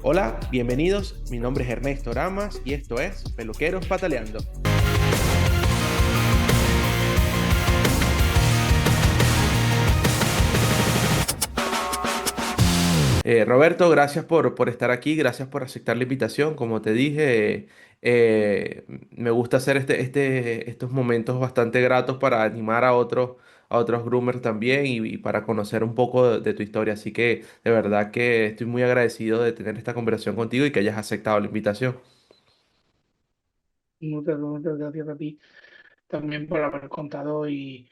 Hola, bienvenidos. Mi nombre es Ernesto Ramas y esto es Peluqueros Pataleando. Roberto, gracias por estar aquí, gracias por aceptar la invitación. Como te dije, me gusta hacer estos momentos bastante gratos para animar a otros groomers también y para conocer un poco de tu historia. Así que de verdad que estoy muy agradecido de tener esta conversación contigo y que hayas aceptado la invitación. Muchas gracias a ti también por haber contado y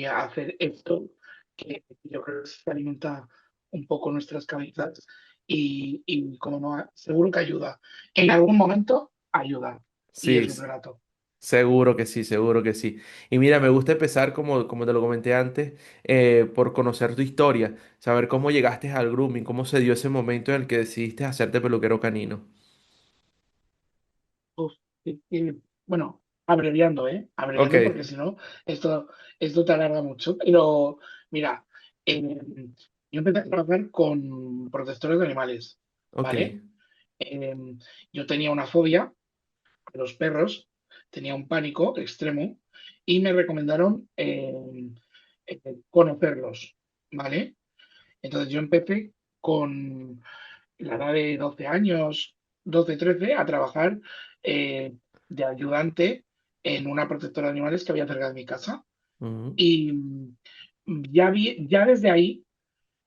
hacer esto que yo creo que se alimenta un poco nuestras cabezas y como no, seguro que ayuda. En algún momento ayuda y Sí, es un relato. seguro que sí, seguro que sí. Y mira, me gusta empezar, como te lo comenté antes, por conocer tu historia, saber cómo llegaste al grooming, cómo se dio ese momento en el que decidiste hacerte peluquero canino. Uf, bueno, abreviando, ¿eh? Ok, Abreviando porque si no, esto, esto te alarga mucho. Pero mira, eh, yo empecé a trabajar con protectores de animales, ok. ¿vale? Yo tenía una fobia a los perros, tenía un pánico extremo y me recomendaron conocerlos, ¿vale? Entonces yo empecé con la edad de 12 años, 12 13 a trabajar eh, de ayudante en una protectora de animales que había cerca de mi casa. Ujú. Y ya desde ahí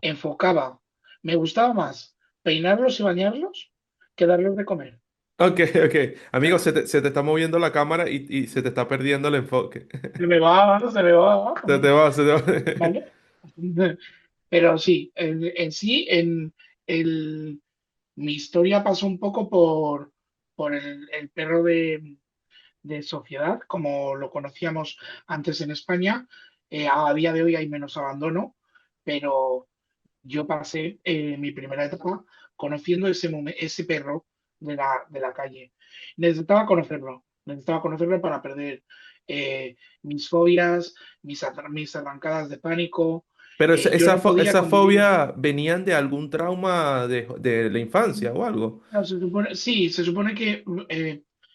enfocaba, me gustaba más peinarlos y bañarlos que darles de comer. Ok, ok. O Amigo, sea, se te está moviendo la cámara y se te está perdiendo el enfoque. se me va, Se te va, se te va. ¿vale? Pero sí, en sí, el, mi historia pasó un poco por el perro de sociedad, como lo conocíamos antes en España. A día de hoy hay menos abandono, pero yo pasé mi primera etapa conociendo ese perro de la calle. Necesitaba conocerlo para perder mis fobias, mis arrancadas de pánico. Pero Yo no podía esa convivir. fobia venían de algún trauma de la infancia o algo. No, sí, se supone que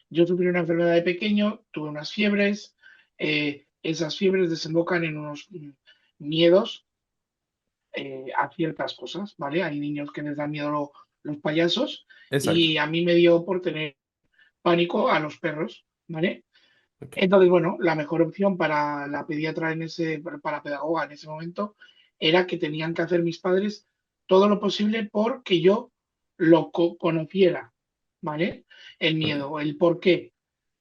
yo sufrí una enfermedad de pequeño, tuve unas fiebres, esas fiebres desembocan en unos miedos a ciertas cosas, ¿vale? Hay niños que les dan miedo los payasos Exacto. y a mí me dio por tener pánico a los perros, ¿vale? Ok. Entonces, bueno, la mejor opción para la pediatra para la pedagoga en ese momento, era que tenían que hacer mis padres todo lo posible porque yo conociera, ¿vale? El Ok. miedo, el por qué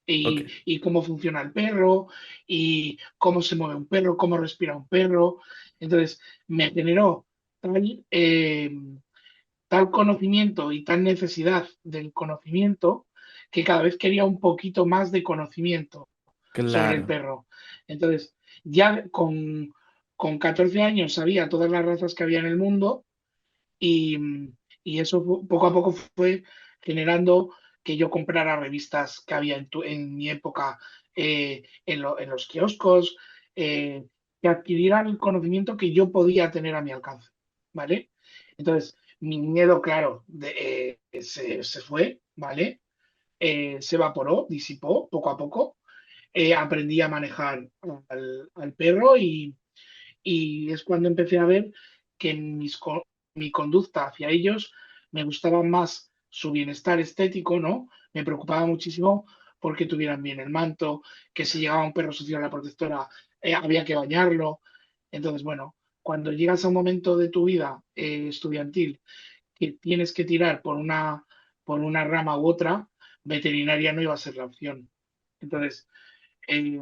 Ok. y cómo funciona el perro y cómo se mueve un perro, cómo respira un perro. Entonces, me generó tal, tal conocimiento y tal necesidad del conocimiento que cada vez quería un poquito más de conocimiento sobre el Claro. perro. Entonces, ya con 14 años sabía todas las razas que había en el mundo y, y eso poco a poco fue generando que yo comprara revistas que había en mi época en los kioscos, que adquirieran el conocimiento que yo podía tener a mi alcance, ¿vale? Entonces, mi miedo, claro, se fue, ¿vale? Se evaporó, disipó poco a poco. Aprendí a manejar al perro y es cuando empecé a ver que mi conducta hacia ellos me gustaba más su bienestar estético, ¿no? Me preocupaba muchísimo porque tuvieran bien el manto, que si llegaba un perro sucio a la protectora había que bañarlo. Entonces, bueno, cuando llegas a un momento de tu vida estudiantil que tienes que tirar por una rama u otra, veterinaria no iba a ser la opción. Entonces, eh,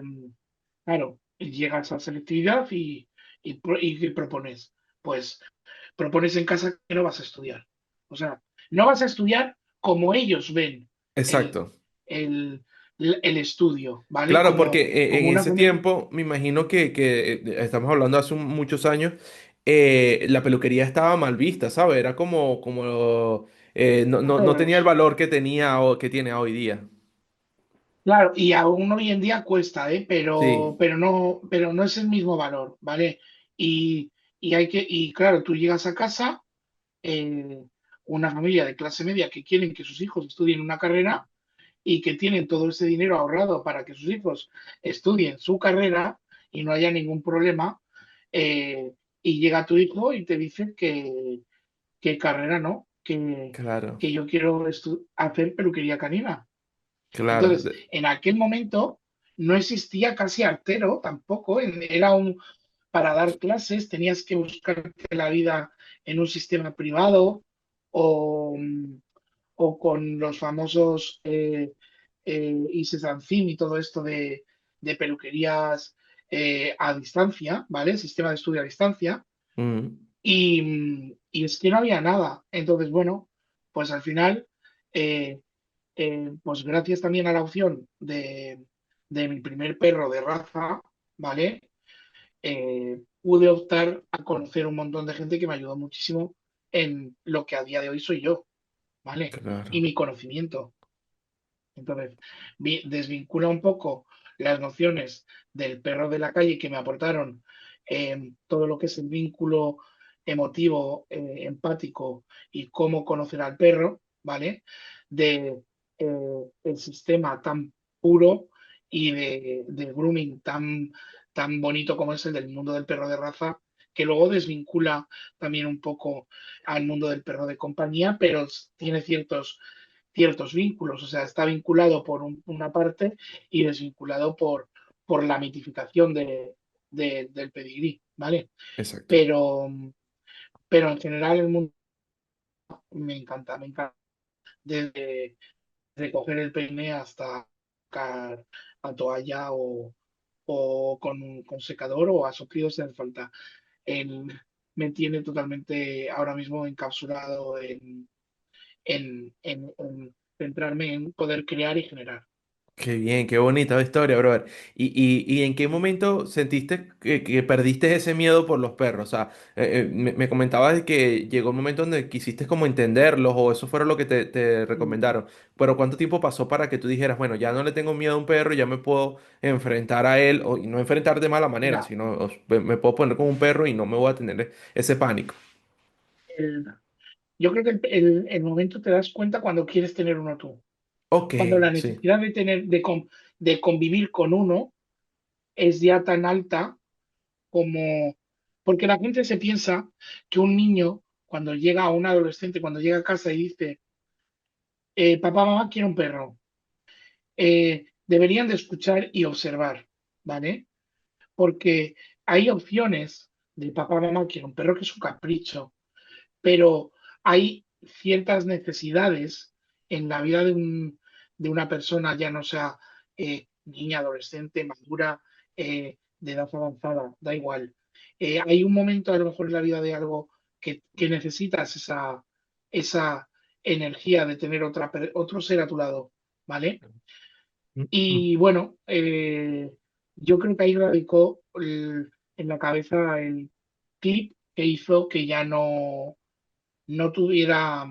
claro, llegas a selectividad y ¿qué propones? Pues propones en casa que no vas a estudiar. O sea, no vas a estudiar como ellos ven el, Exacto. el, el estudio, ¿vale? Claro, porque en Como una ese forma. tiempo, me imagino que estamos hablando hace muchos años, la peluquería estaba mal vista, ¿sabes? Era como no tenía el valor que tenía o que tiene hoy día. Claro, y aún hoy en día cuesta, ¿eh? Sí, Pero no es el mismo valor, ¿vale? Y, y claro, tú llegas a casa, eh, una familia de clase media que quieren que sus hijos estudien una carrera y que tienen todo ese dinero ahorrado para que sus hijos estudien su carrera y no haya ningún problema, eh, y llega tu hijo y te dice que carrera no, claro, que yo quiero hacer peluquería canina. claro, Entonces, en aquel momento no existía casi artero tampoco, era para dar clases tenías que buscarte la vida en un sistema privado o, o con los famosos Isesancin y todo esto de peluquerías a distancia, ¿vale? Sistema de estudio a distancia. mm, Y es que no había nada. Entonces, bueno, pues al final, eh, pues gracias también a la opción de mi primer perro de raza, ¿vale? Pude optar a conocer un montón de gente que me ayudó muchísimo en lo que a día de hoy soy yo, ¿vale? Y claro, mi conocimiento. Entonces, desvincula un poco las nociones del perro de la calle que me aportaron todo lo que es el vínculo emotivo, empático y cómo conocer al perro, ¿vale? De el sistema tan puro y de grooming tan bonito como es el del mundo del perro de raza, que luego desvincula también un poco al mundo del perro de compañía, pero tiene ciertos vínculos, o sea, está vinculado por una parte y desvinculado por la mitificación del pedigrí, ¿vale? exacto. Pero, pero en general el mundo me encanta, desde recoger el peine hasta sacar a toalla o con secador o a soplido si hace falta. El, Me tiene totalmente ahora mismo encapsulado en centrarme en poder crear y generar. Qué bien, qué bonita historia, brother. ¿Y en qué momento sentiste que perdiste ese miedo por los perros? O sea, me comentabas de que llegó un momento donde quisiste como entenderlos o eso fueron lo que te Mm. recomendaron. Pero ¿cuánto tiempo pasó para que tú dijeras, bueno, ya no le tengo miedo a un perro, ya me puedo enfrentar a él, o, y no enfrentar de mala manera, Mira, sino me puedo poner como un perro y no me voy a tener ese pánico? el- yo creo que el momento te das cuenta cuando quieres tener uno tú, Ok, cuando la sí. necesidad de convivir con uno es ya tan alta como, porque la gente se piensa que un niño, cuando llega a un adolescente, cuando llega a casa y dice, papá, mamá, quiero un perro, deberían de escuchar y observar, ¿vale? Porque hay opciones de papá, mamá, quiero un perro que es un capricho, pero hay ciertas necesidades en la vida de una persona, ya no sea niña, adolescente, madura, de edad avanzada, da igual. Hay un momento a lo mejor en la vida de algo que necesitas esa energía de tener otro ser a tu lado, ¿vale? Mm, mm. Y bueno, yo creo que ahí radicó en la cabeza el clip que hizo que ya no tuviera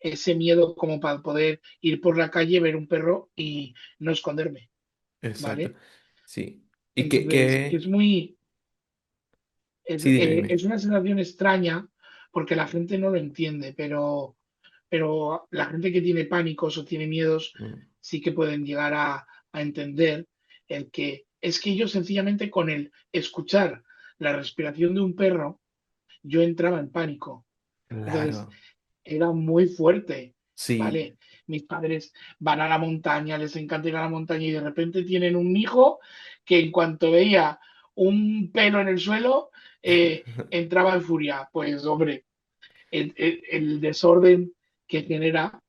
ese miedo como para poder ir por la calle, ver un perro y no esconderme, Exacto. ¿vale? Sí. ¿Y Entonces, es Sí, dime, es dime. una sensación extraña porque la gente no lo entiende, pero la gente que tiene pánicos o tiene miedos Mm, sí que pueden llegar a entender el que es que yo sencillamente con el escuchar la respiración de un perro, yo entraba en pánico. Entonces, claro. era muy fuerte, Sí. ¿vale? Mis padres van a la montaña, les encanta ir a la montaña y de repente tienen un hijo que en cuanto veía un pelo en el suelo, entraba en furia. Pues hombre, el desorden que genera,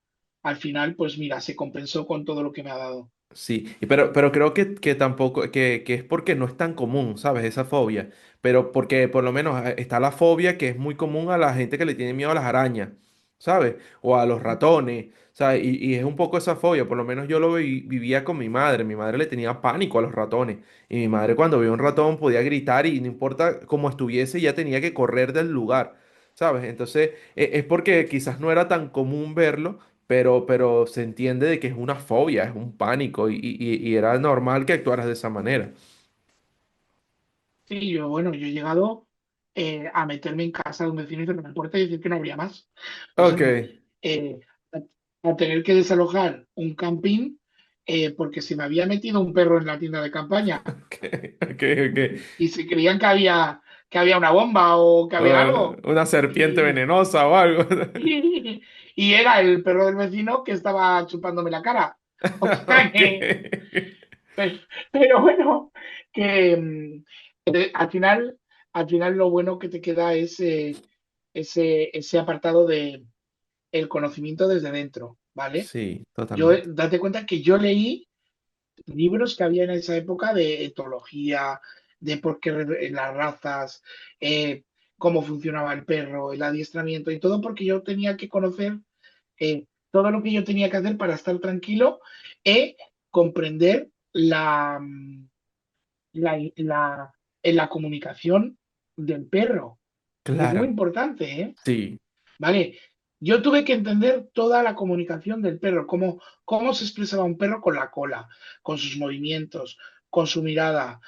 al final, pues mira, se compensó con todo lo que me ha dado. Sí, pero creo que tampoco, que es porque no es tan común, ¿sabes? Esa fobia. Pero porque por lo menos está la fobia que es muy común a la gente que le tiene miedo a las arañas, ¿sabes? O a los ratones, ¿sabes? Y es un poco esa fobia, por lo menos yo lo vivía con mi madre le tenía pánico a los ratones. Y mi madre cuando veía un ratón podía gritar y no importa cómo estuviese, ya tenía que correr del lugar, ¿sabes? Entonces es porque quizás no era tan común verlo. Pero se entiende de que es una fobia, es un pánico y era normal que actuaras de esa manera. Sí, yo, bueno, yo he llegado. a meterme en casa de un vecino y cerrar la puerta y decir que no habría más. Pues Ok. oye, a tener que desalojar un camping porque se me había metido un perro en la tienda de campaña Ok, ok, ok. y se creían que había una bomba o que había algo. Una serpiente Y, venenosa o algo. y era el perro del vecino que estaba chupándome la cara. O sea Ok. pero, pero bueno, que al final, al final lo bueno que te queda es ese apartado de el conocimiento desde dentro, ¿vale? Sí, Yo, totalmente. date cuenta que yo leí libros que había en esa época de etología, de por qué las razas, eh, cómo funcionaba el perro, el adiestramiento y todo porque yo tenía que conocer todo lo que yo tenía que hacer para estar tranquilo e comprender la comunicación del perro, que es muy Claro, importante, ¿eh? sí, ¿Vale? Yo tuve que entender toda la comunicación del perro, cómo se expresaba un perro con la cola, con sus movimientos, con su mirada.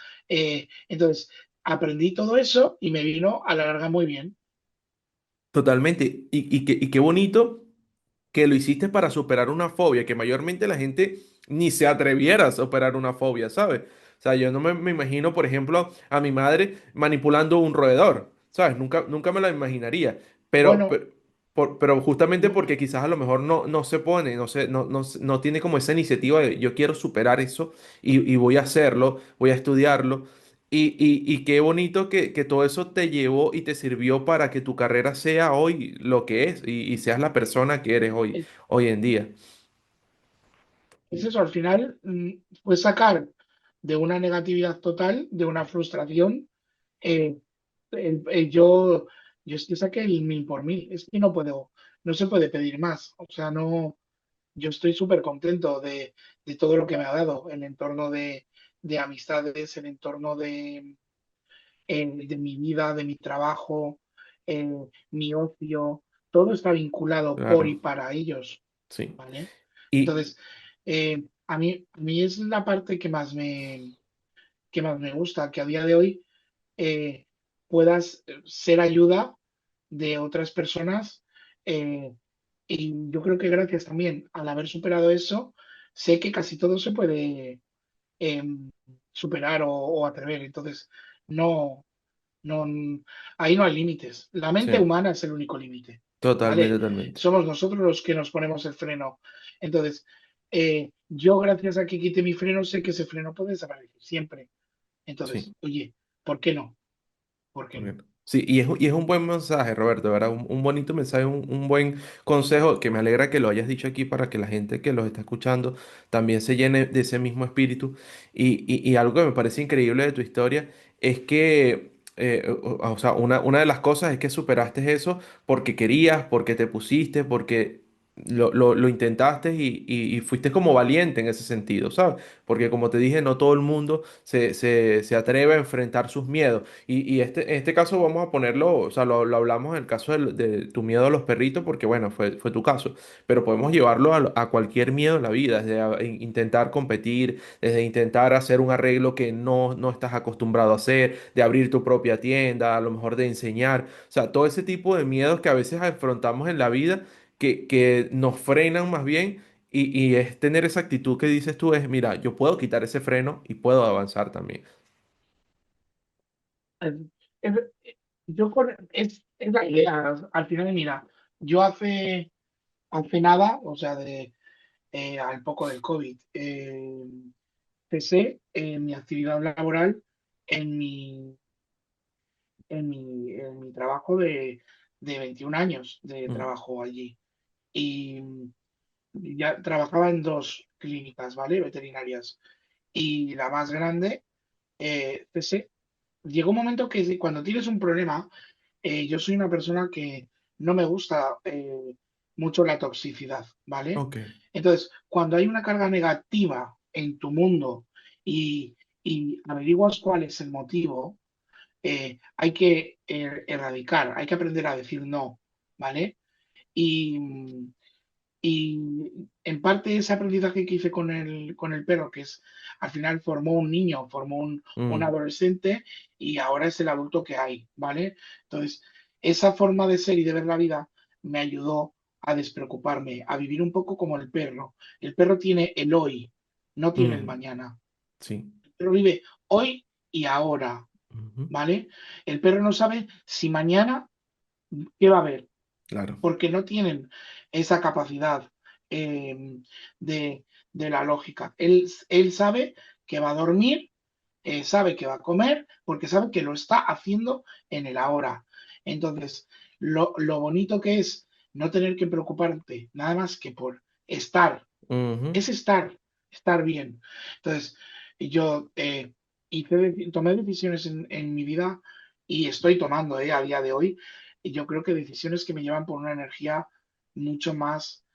Entonces, aprendí todo eso y me vino a la larga muy bien. totalmente. Y qué bonito que lo hiciste para superar una fobia, que mayormente la gente ni se atreviera a superar una fobia, ¿sabes? O sea, yo no me imagino, por ejemplo, a mi madre manipulando un roedor, ¿sabes? Nunca me lo imaginaría. Pero, Bueno, pero, pero justamente no, porque quizás a lo mejor no se pone, no tiene como esa iniciativa de yo quiero superar eso y voy a hacerlo, voy a estudiarlo. Y qué bonito que todo eso te llevó y te sirvió para que tu carrera sea hoy lo que es y seas la persona que eres hoy, es, hoy en día. es eso, al final, pues sacar de una negatividad total, de una frustración, eh, el- el- yo, yo es que saqué el 1000 por 1000, es que no se puede pedir más, o sea, no. Yo estoy súper contento de todo lo que me ha dado, el entorno de amistades, el entorno de mi vida, de mi trabajo, eh, mi ocio, todo está vinculado por y Claro, para ellos, sí. ¿vale? Y Entonces, a mí es la parte que más me gusta, que a día de hoy eh, puedas ser ayuda de otras personas. eh, y yo creo que gracias también al haber superado eso, sé que casi todo se puede superar o atrever. Entonces, no, no, ahí no hay límites. La mente sí, humana es el único límite, totalmente, ¿vale? totalmente. Somos nosotros los que nos ponemos el freno. Entonces, yo gracias a que quite mi freno, sé que ese freno puede desaparecer siempre. Entonces, Sí. oye, ¿por qué no? ¿Por qué no? Correcto. Sí, y es un buen mensaje, Roberto, ¿verdad? Un bonito mensaje, un buen consejo que me alegra que lo hayas dicho aquí para que la gente que los está escuchando también se llene de ese mismo espíritu. Y algo que me parece increíble de tu historia es que, o sea, una de las cosas es que superaste eso porque querías, porque te pusiste, porque lo intentaste y fuiste como valiente en ese sentido, ¿sabes? Porque como te dije, no todo el mundo se atreve a enfrentar sus miedos. Y en este caso vamos a ponerlo, o sea, lo hablamos en el caso de tu miedo a los perritos, porque bueno, fue tu caso, pero podemos llevarlo a cualquier miedo en la vida, desde intentar competir, desde intentar hacer un arreglo que no estás acostumbrado a hacer, de abrir tu propia tienda, a lo mejor de enseñar, o sea, todo ese tipo de miedos que a veces afrontamos en la vida que nos frenan más bien. Y es tener esa actitud que dices tú, es, mira, yo puedo quitar ese freno y puedo avanzar también. Es, es- es la idea. Al final, mira, yo hace nada, o sea, al poco del COVID, cesé mi actividad laboral en mi, en mi trabajo de 21 años de Mm, trabajo allí. Y ya trabajaba en dos clínicas, ¿vale? Veterinarias. Y la más grande, cesé. Llegó un momento que cuando tienes un problema, yo soy una persona que no me gusta mucho la toxicidad, ¿vale? ok, Entonces, cuando hay una carga negativa en tu mundo y, y averiguas cuál es el motivo, hay que erradicar, hay que aprender a decir no, ¿vale? Y, en parte ese aprendizaje que hice con el perro, que es al final formó un niño, formó un Mm, adolescente y ahora es el adulto que hay, ¿vale? Entonces, esa forma de ser y de ver la vida me ayudó a despreocuparme, a vivir un poco como el perro. El perro tiene el hoy, no tiene el mm, mañana. sí. El perro vive hoy y ahora, Ujú, ¿vale? El perro no sabe si mañana qué va a haber, claro. porque no tienen esa capacidad de, de la lógica. Él sabe que va a dormir, sabe que va a comer, porque sabe que lo está haciendo en el ahora. Entonces, lo bonito que es no tener que preocuparte nada más que por estar, Ujú, es estar bien. Entonces, yo tomé decisiones en mi vida y estoy tomando a día de hoy, y yo creo que decisiones que me llevan por una energía mucho más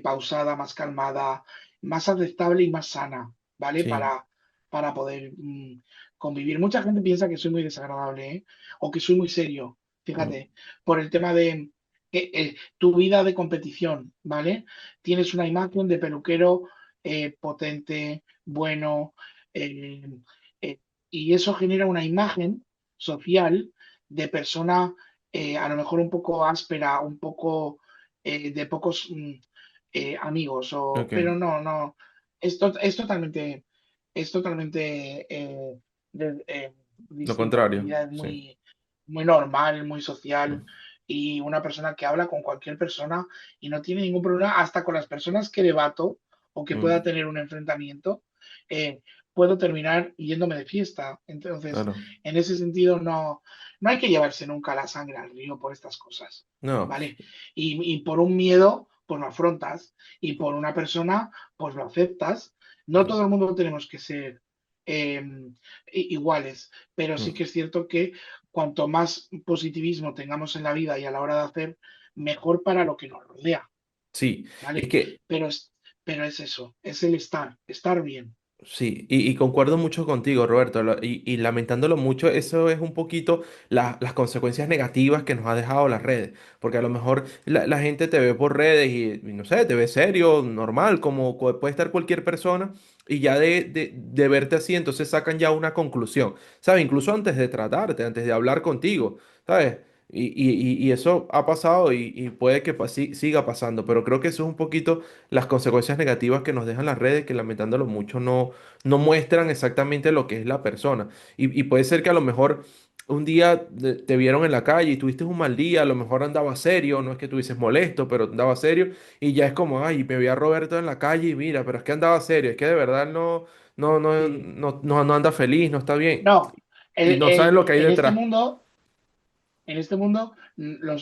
pausada, más calmada, más aceptable y más sana, ¿vale? sí. Para poder convivir. Mucha gente piensa que soy muy desagradable, ¿eh? O que soy muy serio, Mm, fíjate, por el tema de tu vida de competición, ¿vale? Tienes una imagen de peluquero potente, bueno, eh, eh, y eso genera una imagen social de persona a lo mejor un poco áspera, un poco de pocos amigos, ok. pero no, no, es totalmente Lo distinta. Mi contrario, vida es sí. muy normal, muy social Mm, y una persona que habla con cualquier persona y no tiene ningún problema, hasta con las personas que debato o que pueda mm, tener un enfrentamiento, eh, puedo terminar yéndome de fiesta. Entonces, claro. en ese sentido, no, no hay que llevarse nunca la sangre al río por estas cosas, No, ¿vale? Y por un miedo, pues lo afrontas, y por una persona, pues lo aceptas. No claro. todo el mundo tenemos que ser eh, iguales, pero sí Mm, que es cierto que cuanto más positivismo tengamos en la vida y a la hora de hacer, mejor para lo que nos rodea, sí, es ¿vale? que Pero pero es eso, es el estar bien. sí, y concuerdo mucho contigo, Roberto, y lamentándolo mucho, eso es un poquito las consecuencias negativas que nos ha dejado las redes, porque a lo mejor la gente te ve por redes y no sé, te ve serio, normal, como puede estar cualquier persona, y ya de verte así, entonces sacan ya una conclusión, ¿sabes? Incluso antes de tratarte, antes de hablar contigo, ¿sabes? Y eso ha pasado y puede que siga pasando, pero creo que eso es un poquito las consecuencias negativas que nos dejan las redes, que lamentándolo mucho no muestran exactamente lo que es la persona. Y puede ser que a lo mejor un día te vieron en la calle y tuviste un mal día, a lo mejor andaba serio, no es que estuvieses molesto, pero andaba serio, y ya es como, ay, me vi a Roberto en la calle y mira, pero es que andaba serio, es que de verdad Sí. no anda feliz, no está bien. No, Y no sabes lo que hay en este detrás. mundo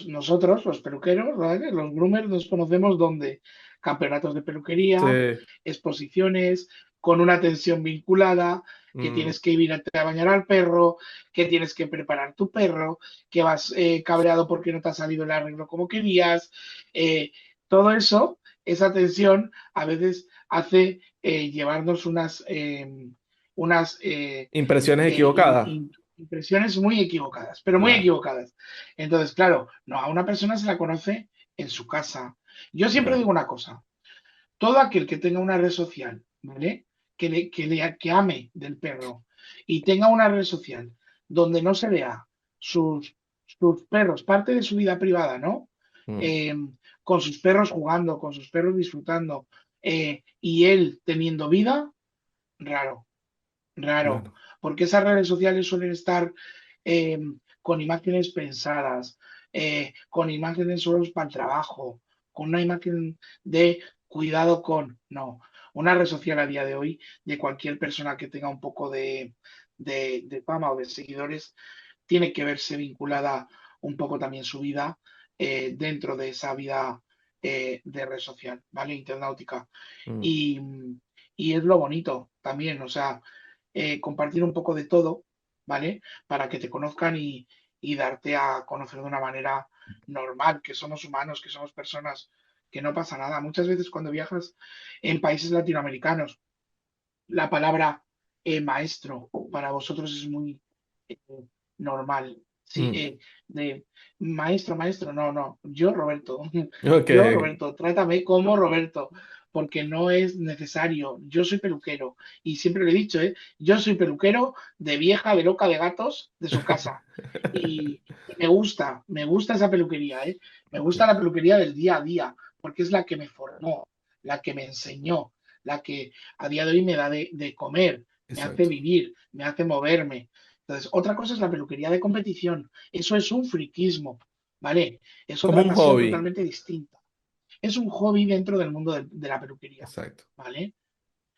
nosotros, los peluqueros, ¿vale? Los groomers, nos conocemos donde campeonatos de Sí, peluquería, exposiciones, con una atención vinculada, que mm, tienes que ir a bañar al perro, que tienes que preparar tu perro, que vas cabreado porque no te ha salido el arreglo como querías. eh, Todo eso, esa atención, a veces hace llevarnos unas impresiones eh, in- equivocadas. in- impresiones muy equivocadas, pero muy Claro, equivocadas. Entonces, claro, no, a una persona se la conoce en su casa. Yo siempre claro. digo una cosa, todo aquel que tenga una red social, ¿vale? Que ame del perro y tenga una red social donde no se vea sus perros, parte de su vida privada, ¿no? Mm, Eh, con sus perros jugando, con sus perros disfrutando y él teniendo vida, raro. Raro, claro. porque esas redes sociales suelen estar eh, con imágenes pensadas, con imágenes solo para el trabajo, con una imagen de cuidado con, no, una red social a día de hoy de cualquier persona que tenga un poco de fama o de seguidores, tiene que verse vinculada un poco también su vida dentro de esa vida de red social, ¿vale? Internautica. Mm, Y, y es lo bonito también, o sea, compartir un poco de todo, ¿vale? Para que te conozcan y darte a conocer de una manera normal, que somos humanos, que somos personas, que no pasa nada. Muchas veces cuando viajas en países latinoamericanos, la palabra maestro para vosotros es muy eh, normal. Sí, mm. de maestro, maestro, no, no, yo Roberto, Ok, yo Roberto, trátame como Roberto, porque no es necesario. Yo soy peluquero y siempre lo he dicho, ¿eh? Yo soy peluquero de vieja, de loca de gatos de su casa. Y me gusta esa peluquería, ¿eh? Me gusta la peluquería del día a día, porque es la que me formó, la que me enseñó, la que a día de hoy me da de comer, me hace Exacto. vivir, me hace moverme. Entonces, otra cosa es la peluquería de competición. Eso es un friquismo, ¿vale? Es Como otra un pasión hobby. totalmente distinta. Es un hobby dentro del mundo de la peluquería, Exacto. ¿vale?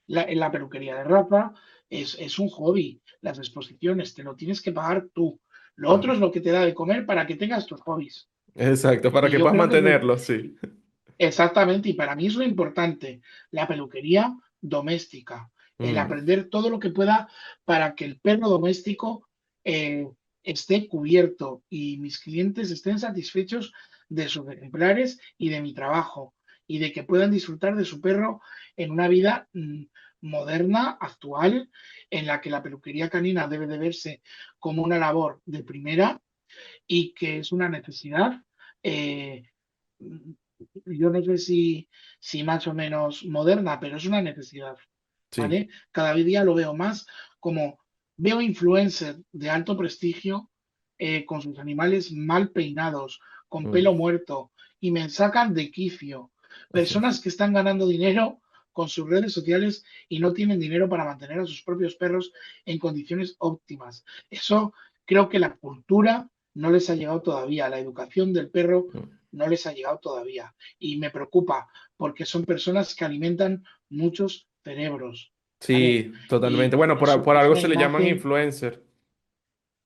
En la peluquería de Rafa es un hobby. Las exposiciones te lo tienes que pagar tú. Lo otro Claro. es lo que te da de comer para que tengas tus hobbies. Exacto, para Y que yo puedas creo que es mantenerlo, sí. exactamente, y para mí es lo importante, la peluquería doméstica, el Mm, aprender todo lo que pueda para que el perro doméstico eh, esté cubierto y mis clientes estén satisfechos de sus ejemplares y de mi trabajo, y de que puedan disfrutar de su perro en una vida moderna, actual, en la que la peluquería canina debe de verse como una labor de primera y que es una necesidad. eh, yo no sé si más o menos moderna, pero es una necesidad, sí. ¿vale? Cada día lo veo más como veo influencers de alto prestigio con sus animales mal peinados, con Mm, pelo muerto, y me sacan de quicio. así es. Personas que están ganando dinero con sus redes sociales y no tienen dinero para mantener a sus propios perros en condiciones óptimas. Eso creo que la cultura no les ha llegado todavía, la educación del perro Mm. no les ha llegado todavía. Y me preocupa porque son personas que alimentan muchos cerebros, ¿vale? Sí, totalmente. Y Bueno, por es algo una se le llaman imagen, influencer.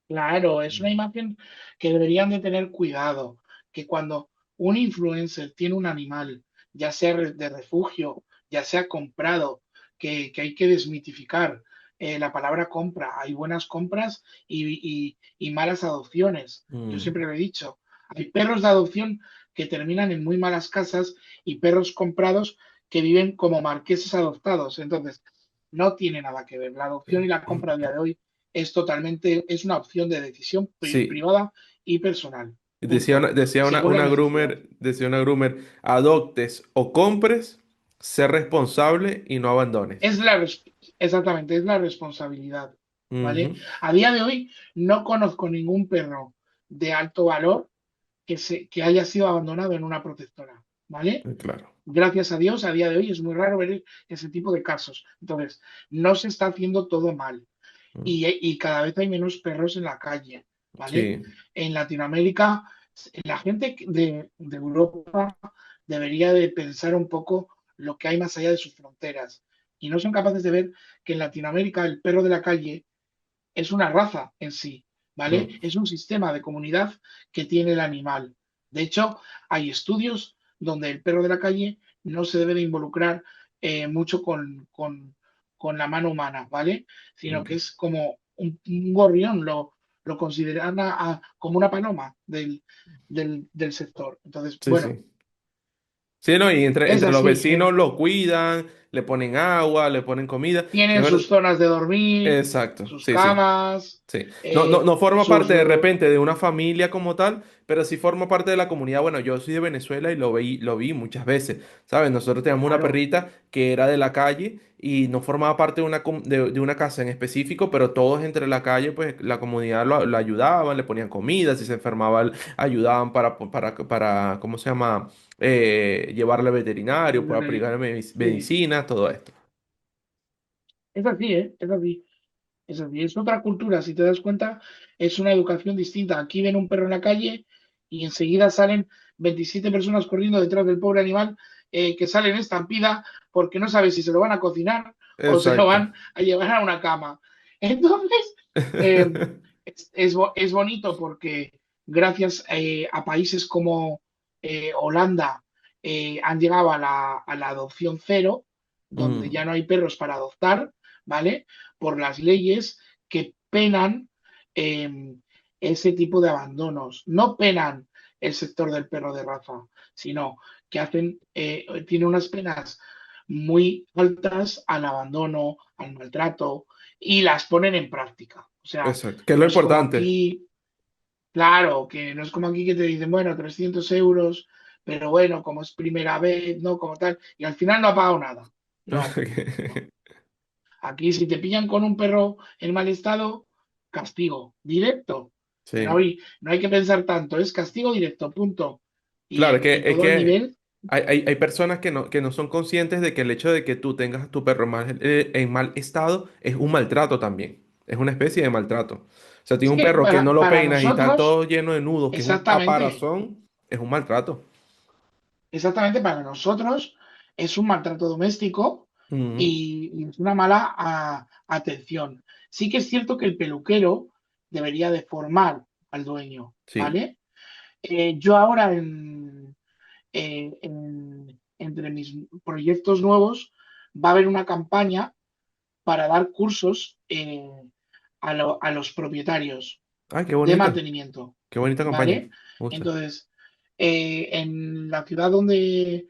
claro, es una imagen que deberían de tener cuidado, que cuando un influencer tiene un animal, ya sea de refugio, ya sea comprado, que hay que desmitificar la palabra compra. Hay buenas compras y malas adopciones. Yo Mm, siempre lo he dicho. Hay perros de adopción que terminan en muy malas casas y perros comprados que viven como marqueses adoptados. Entonces, no tiene nada que ver. La adopción y la compra a día de hoy es totalmente, es una opción de decisión sí. privada y personal. Decía Punto. Según la necesidad. Decía una groomer, adoptes o compres, sé responsable y no abandones. Es la, exactamente, es la responsabilidad. ¿Vale? Ujú. A día de hoy no conozco ningún perro de alto valor que haya sido abandonado en una protectora. ¿Vale? Claro. Gracias a Dios, a día de hoy es muy raro ver ese tipo de casos. Entonces, no se está haciendo todo mal. Mm, Y cada vez hay menos perros en la calle, ¿vale? sí, En Latinoamérica, la gente de Europa debería de pensar un poco lo que hay más allá de sus fronteras y no son capaces de ver que en Latinoamérica el perro de la calle es una raza en sí, ¿vale? mm, Es un sistema de comunidad que tiene el animal. De hecho, hay estudios donde el perro de la calle no se debe de involucrar mucho con la mano humana, ¿vale? Sino ok. que es como un gorrión, lo consideran como una paloma del sector. Entonces, Sí, bueno, sí. Sí, no, y es entre los así. vecinos lo cuidan, le ponen agua, le ponen comida. Sí, es Tienen verdad. sus zonas de dormir, Exacto, sus sí, sí. camas, Sí. No forma sus... parte de repente de una familia como tal, pero sí forma parte de la comunidad. Bueno, yo soy de Venezuela y lo vi muchas veces, ¿sabes? Nosotros teníamos una Claro, perrita que era de la calle y no formaba parte de de una casa en específico, pero todos entre la calle, pues la comunidad lo ayudaban, le ponían comida, si se enfermaba, ayudaban ¿cómo se llama? Llevarle al veterinario, para aplicar sí. medicina, todo esto. Es así, ¿eh? Es así. Es así. Es otra cultura, si te das cuenta, es una educación distinta. Aquí ven un perro en la calle y enseguida salen 27 personas corriendo detrás del pobre animal que sale en estampida porque no sabe si se lo van a cocinar o se lo Exacto. van a llevar a una cama. Entonces, eh, es bonito porque gracias a países como Holanda han llegado a la adopción cero, donde Mm, ya no hay perros para adoptar, ¿vale? Por las leyes que penan eh, ese tipo de abandonos. No penan el sector del perro de raza, sino que tiene unas penas muy altas al abandono, al maltrato y las ponen en práctica. O sea, exacto. Que es lo no es como importante. aquí, claro, que no es como aquí que te dicen, bueno, 300 euros, pero bueno, como es primera vez, no como tal, y al final no ha pagado nada. No, no. Aquí si te pillan con un perro en mal estado, castigo directo. Sí. No hay que pensar tanto, es castigo directo, punto. Claro, Y es todo a que nivel, hay personas que no son conscientes de que el hecho de que tú tengas a tu perro en mal estado es un maltrato también. Es una especie de maltrato. O sea, es tienes un que perro que no lo para peinas y está nosotros, todo lleno de nudos, que es un exactamente, caparazón, es un maltrato. exactamente para nosotros es un maltrato doméstico Ujú. y es una mala atención. Sí que es cierto que el peluquero debería de formar al dueño, Sí. ¿vale? Yo ahora entre mis proyectos nuevos va a haber una campaña para dar cursos a los propietarios Ay, de mantenimiento, qué bonita campaña. ¿vale? Me gusta. Entonces, en la ciudad donde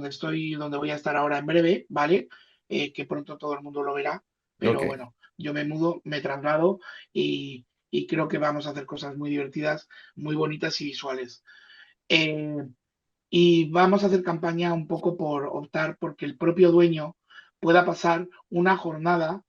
estoy, donde voy a estar ahora en breve, ¿vale? Que pronto todo el mundo lo verá, Ok, pero bueno, yo me mudo, me traslado y creo que vamos a hacer cosas muy divertidas, muy bonitas y visuales. Eh, y vamos a hacer campaña un poco por optar porque el propio dueño pueda pasar una jornada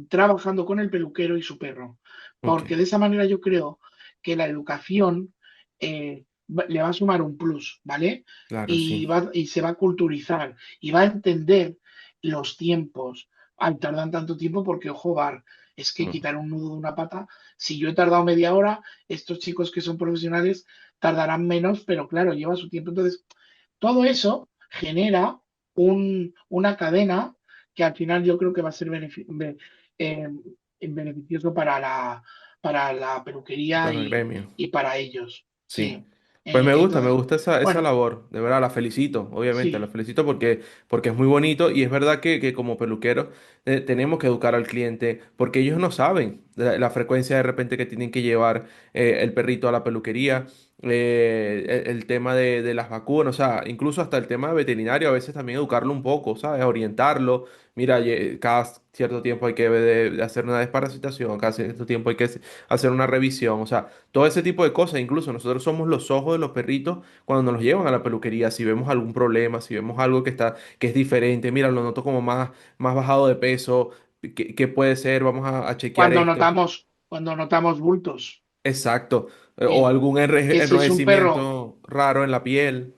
trabajando con el peluquero y su perro, ok. porque de esa manera yo creo que la educación le va a sumar un plus, ¿vale? Claro, sí. Y se va a culturizar y va a entender los tiempos. Ay, tardan tanto tiempo porque, ojo, Bar, es que Mm, quitar un nudo de una pata, si yo he tardado media hora, estos chicos que son profesionales tardarán menos, pero claro, lleva su tiempo. Entonces, todo eso genera una cadena que al final yo creo que va a ser eh, beneficioso para la peluquería para el gremio. y para ellos. Sí. Sí. Pues me Entonces, gusta esa bueno, labor, de verdad, la felicito, obviamente, la sí. felicito porque es muy bonito y es verdad que como peluqueros tenemos que educar al cliente porque ellos no saben la frecuencia de repente que tienen que llevar el perrito a la peluquería, el tema de las vacunas, o sea, incluso hasta el tema veterinario, a veces también educarlo un poco, ¿sabes? Orientarlo. Mira, cada cierto tiempo hay que de hacer una desparasitación, cada cierto tiempo hay que hacer una revisión, o sea. Todo ese tipo de cosas, incluso nosotros somos los ojos de los perritos cuando nos los llevan a la peluquería. Si vemos algún problema, si vemos algo que es diferente, mira, lo noto como más bajado de peso, ¿qué puede ser? Vamos a chequear esto. Cuando notamos bultos, Exacto. O que, algún que si es un perro, enrojecimiento raro en la piel.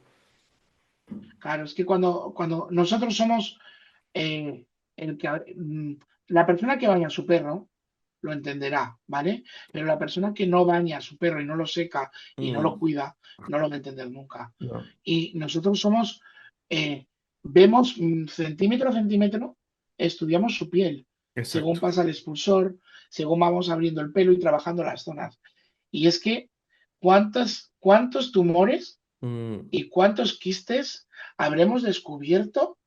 claro, es que cuando nosotros somos eh, el que, la persona que baña a su perro lo entenderá, ¿vale? Pero la persona que no baña a su perro y no lo seca y no lo Mm, cuida, no lo va a entender nunca. no, Y nosotros eh, vemos centímetro a centímetro, estudiamos su piel, según exacto. pasa el expulsor, según vamos abriendo el pelo y trabajando las zonas. Y es que, ¿cuántos tumores Mm, y cuántos quistes habremos descubierto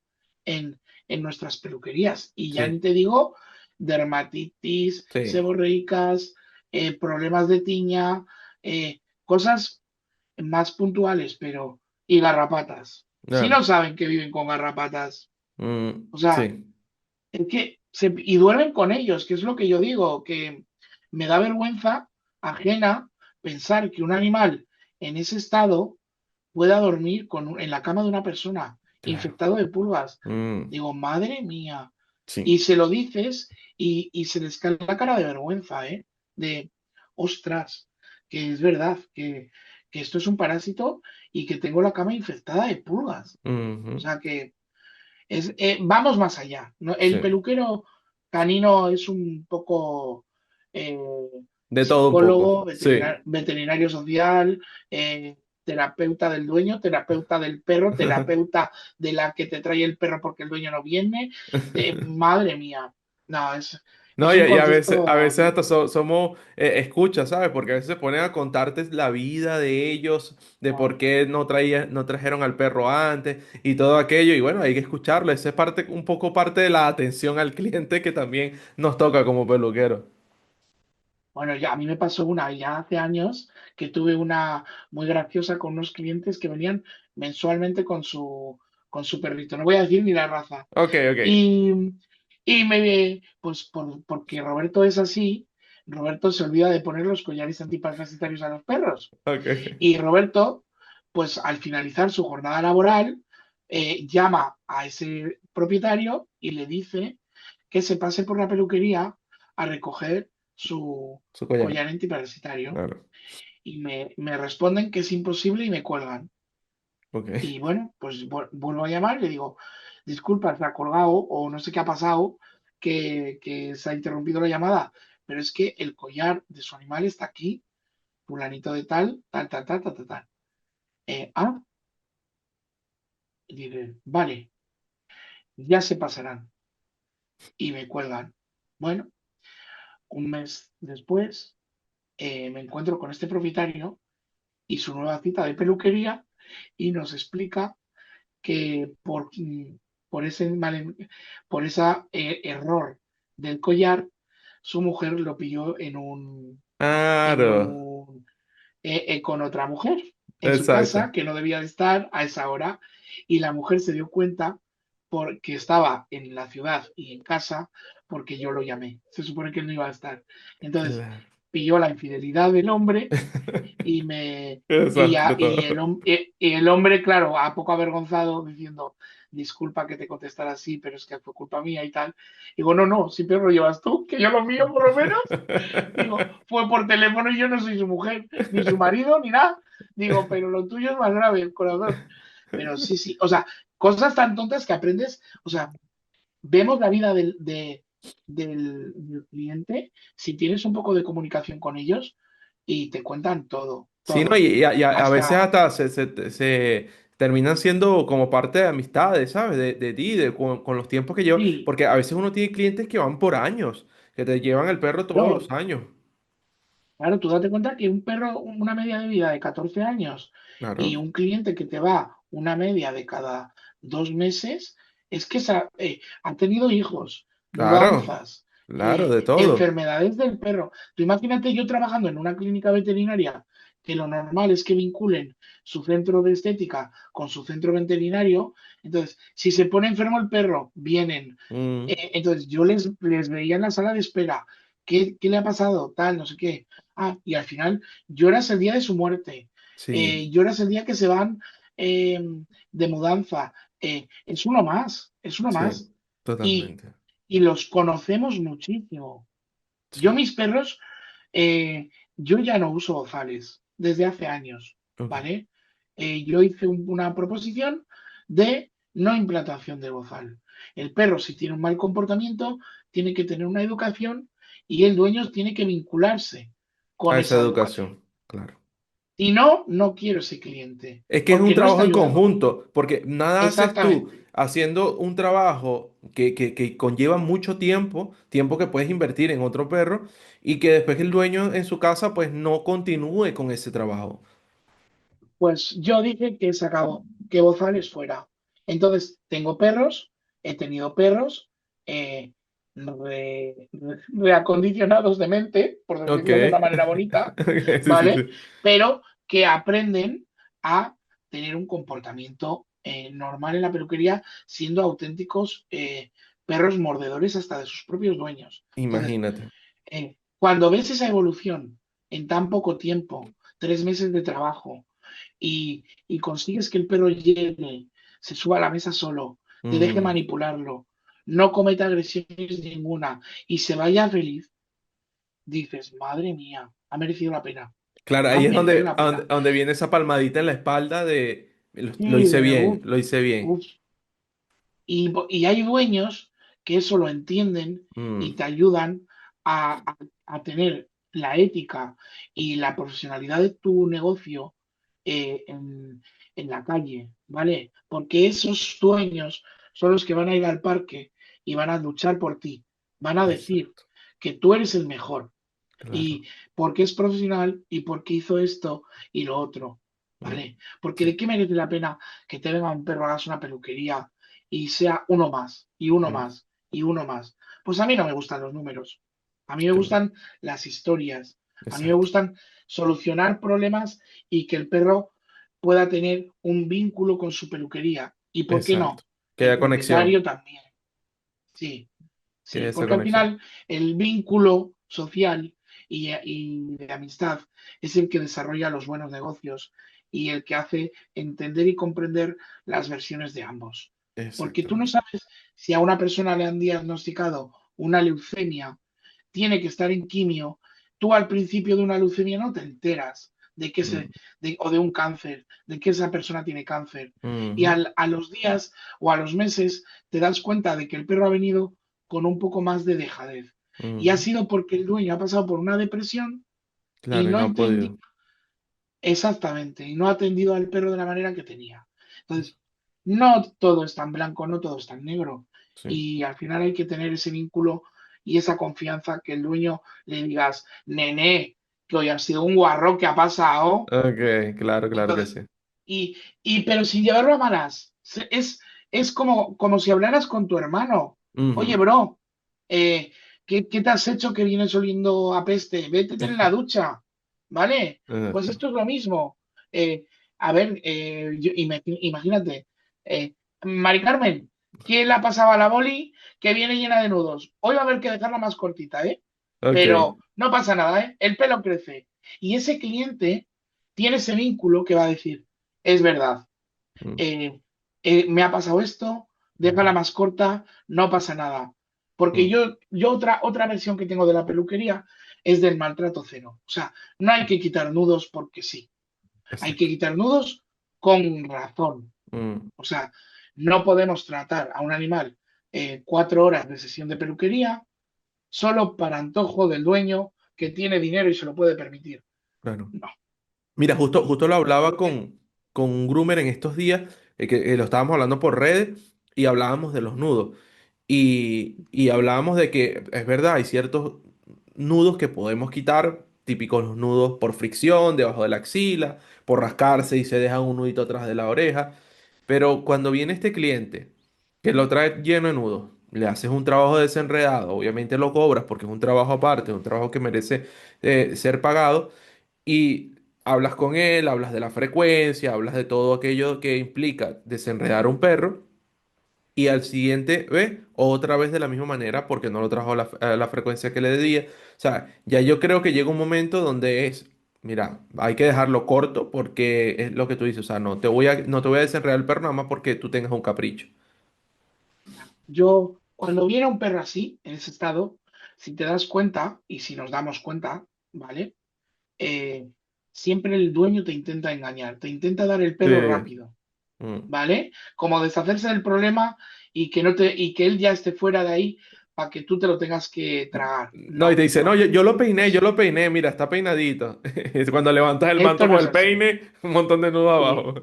en nuestras peluquerías? Y ya sí, ni te digo dermatitis, sí. seborreicas, problemas de tiña, cosas más puntuales, pero y garrapatas. Si No, no saben que viven con garrapatas, o sea, sí, es que y duermen con ellos, que es lo que yo digo, que me da vergüenza ajena pensar que un animal en ese estado pueda dormir en la cama de una persona claro. infectado de pulgas. Mm, Digo, madre mía. Y sí. se lo dices y se les cae la cara de vergüenza, ¿eh? De, ostras, que es verdad, que esto es un parásito y que tengo la cama infectada de pulgas. O Ujú, sea que vamos más allá, ¿no? El sí. peluquero canino es un poco eh, De todo un poco. psicólogo, Sí. veterinario social, terapeuta del dueño, terapeuta del perro, terapeuta de la que te trae el perro porque el dueño no viene. Madre mía, no, No, es un y a concepto. veces hasta somos escuchas, ¿sabes? Porque a veces se ponen a contarte la vida de ellos, de por qué no trajeron al perro antes y todo aquello. Y bueno, hay que escucharlo. Esa es parte, un poco parte de la atención al cliente que también nos toca como peluquero. Bueno, ya a mí me pasó una ya hace años que tuve una muy graciosa con unos clientes que venían mensualmente con su perrito. No voy a decir ni la raza. Ok, ok. Y, pues porque Roberto es así, Roberto se olvida de poner los collares antiparasitarios a los perros. Ok. Y Roberto pues al finalizar su jornada laboral, llama a ese propietario y le dice que se pase por la peluquería a recoger su Su collar. collar antiparasitario. Claro. Y me responden que es imposible y me cuelgan. Ok. Y bueno, pues vuelvo a llamar y le digo, disculpa, se ha colgado o no sé qué ha pasado, que se ha interrumpido la llamada, pero es que el collar de su animal está aquí, fulanito de tal, tal, tal, tal, tal, tal, tal. Ah, y dice, vale, ya se pasarán. Y me cuelgan. Bueno, un mes después me encuentro con este propietario y su nueva cita de peluquería y nos explica que por ese por esa error del collar, su mujer lo pilló en Claro. un con otra mujer en su Exacto. casa que no debía de estar a esa hora y la mujer se dio cuenta porque estaba en la ciudad y en casa porque yo lo llamé. Se supone que él no iba a estar. Entonces Claro. pilló la infidelidad del hombre y me Exacto, y el hombre, claro, a poco avergonzado, diciendo, disculpa que te contestara así, pero es que fue culpa mía y tal. Digo, no, no, siempre lo llevas tú, que yo lo mío por lo menos. Digo, fue por teléfono y yo no soy su mujer, ni su marido, ni nada. Digo, pero lo tuyo es más grave, el corazón. Pero sí, sí, o sea, cosas tan tontas que aprendes, o sea, vemos la vida del cliente si tienes un poco de comunicación con ellos y te cuentan todo, Sí, ¿no? todo. A veces Hasta, hasta se terminan siendo como parte de amistades, ¿sabes? De ti, con los tiempos que llevan. sí, Porque a veces uno tiene clientes que van por años, que te llevan el perro todos claro, los años. claro, tú date cuenta que un perro, una media de vida de 14 años y Claro, un cliente que te va una media de cada 2 meses, es que ha tenido hijos, claro, mudanzas, claro, de todo. enfermedades del perro. Tú imagínate yo trabajando en una clínica veterinaria, que lo normal es que vinculen su centro de estética con su centro veterinario. Entonces, si se pone enfermo el perro, vienen. Mm, Entonces, yo les veía en la sala de espera. ¿Qué le ha pasado? Tal, no sé qué. Ah, y al final lloras el día de su muerte, sí, lloras el día que se van eh, de mudanza. Es uno más, es uno sí, más. Y, totalmente. y los conocemos muchísimo. Yo Sí, mis perros, eh, yo ya no uso bozales desde hace años, ok. ¿vale? Yo hice una proposición de no implantación de bozal. El perro, si tiene un mal comportamiento, tiene que tener una educación y el dueño tiene que vincularse con A esa esa educación. educación, claro. Si no, no quiero ese cliente, Es que es un porque no está trabajo en ayudando. conjunto, porque nada haces tú Exactamente. haciendo un trabajo que conlleva mucho tiempo, tiempo que puedes invertir en otro perro, y que después el dueño en su casa pues no continúe con ese trabajo. Pues yo dije que he sacado que bozales fuera. Entonces, tengo perros, he tenido perros eh, reacondicionados de mente, por Ok. decirlo de una manera bonita, Ok, sí, sí, ¿vale? sí. Pero que aprenden a tener un comportamiento normal en la peluquería, siendo auténticos perros mordedores hasta de sus propios dueños. Entonces, Imagínate. cuando ves esa evolución en tan poco tiempo, 3 meses de trabajo, y consigues que el perro llegue, se suba a la mesa solo, te deje Mm, manipularlo, no cometa agresiones ninguna y se vaya feliz, dices, madre mía, ha merecido la pena, claro, ha ahí es merecido donde, la pena. donde viene esa palmadita en la espalda de lo Sí, hice de bien, uff, lo hice bien. uff. Y hay dueños que eso lo entienden Mm, y te ayudan a tener la ética y la profesionalidad de tu negocio en la calle, ¿vale? Porque esos dueños son los que van a ir al parque y van a luchar por ti, van a decir exacto, que tú eres el mejor claro. y porque es profesional y porque hizo esto y lo otro, Mm, ¿vale? Porque sí, de qué merece la pena que te venga un perro, hagas una peluquería y sea uno más, y uno mm, más, y uno más. Pues a mí no me gustan los números, a mí me claro, gustan las historias, a mí me exacto, gustan solucionar problemas y que el perro pueda tener un vínculo con su peluquería. ¿Y por qué exacto. no? Que El haya propietario conexión, también. Sí, que sí, haya esa porque al conexión. final el vínculo social y de amistad es el que desarrolla los buenos negocios y el que hace entender y comprender las versiones de ambos. Porque tú no Exactamente. sabes si a una persona le han diagnosticado una leucemia, tiene que estar en quimio, tú al principio de una leucemia no te enteras de que Mm, o de un cáncer, de que esa persona tiene cáncer. Y ujú, a los días o a los meses te das cuenta de que el perro ha venido con un poco más de dejadez. Y ha ujú. sido porque el dueño ha pasado por una depresión y Claro, y no no ha entendí podido. exactamente, y no ha atendido al perro de la manera que tenía. Entonces, no todo es tan blanco, no todo es tan negro. Sí. Y al final hay que tener ese vínculo y esa confianza que el dueño le digas, nene, que hoy ha sido un guarro que ha pasado. Ok, claro, claro que Entonces, sí. pero sin llevarlo a malas. Es como si hablaras con tu hermano. Oye, Ujú. bro, eh, ¿qué te has hecho que vienes oliendo a peste? Vete en la ducha, ¿vale? Pues Exacto. esto es lo mismo. A ver, imagínate, Mari Carmen, ¿quién la pasaba a la boli que viene llena de nudos? Hoy va a haber que dejarla más cortita, ¿eh? Ok. Pero no pasa nada, ¿eh? El pelo crece. Y ese cliente tiene ese vínculo que va a decir, es verdad, Mm, eh, me ha pasado esto, déjala más corta, no pasa nada. Porque mm, yo otra versión que tengo de la peluquería es del maltrato cero. O sea, no hay que quitar nudos porque sí, hay que exacto. quitar nudos con razón. Mm, O sea, no podemos tratar a un animal 4 horas de sesión de peluquería solo para antojo del dueño que tiene dinero y se lo puede permitir. claro. No. Mira, justo lo hablaba con un groomer en estos días, que lo estábamos hablando por redes y hablábamos de los nudos. Y hablábamos de que es verdad, hay ciertos nudos que podemos quitar, típicos los nudos por fricción, debajo de la axila, por rascarse y se deja un nudito atrás de la oreja. Pero cuando viene este cliente que lo trae lleno de nudos, le haces un trabajo desenredado, obviamente lo cobras porque es un trabajo aparte, es un trabajo que merece ser pagado y hablas con él, hablas de la frecuencia, hablas de todo aquello que implica desenredar un perro y al siguiente ve otra vez de la misma manera porque no lo trajo a la frecuencia que le debía. O sea, ya yo creo que llega un momento donde es, mira, hay que dejarlo corto porque es lo que tú dices, o sea, no te voy a desenredar el perro nada más porque tú tengas un capricho. Yo, cuando viene un perro así, en ese estado, si te das cuenta, y si nos damos cuenta, ¿vale? Eh, siempre el dueño te intenta engañar, te intenta dar el Sí. pelo rápido, Mm. ¿vale? Como deshacerse del problema y que él ya esté fuera de ahí para que tú te lo tengas que tragar. No, y te No, dice, no, yo lo peiné, mira, está peinadito. Es cuando levantas el manto esto no con es el así. peine, un montón de nudo Sí. abajo.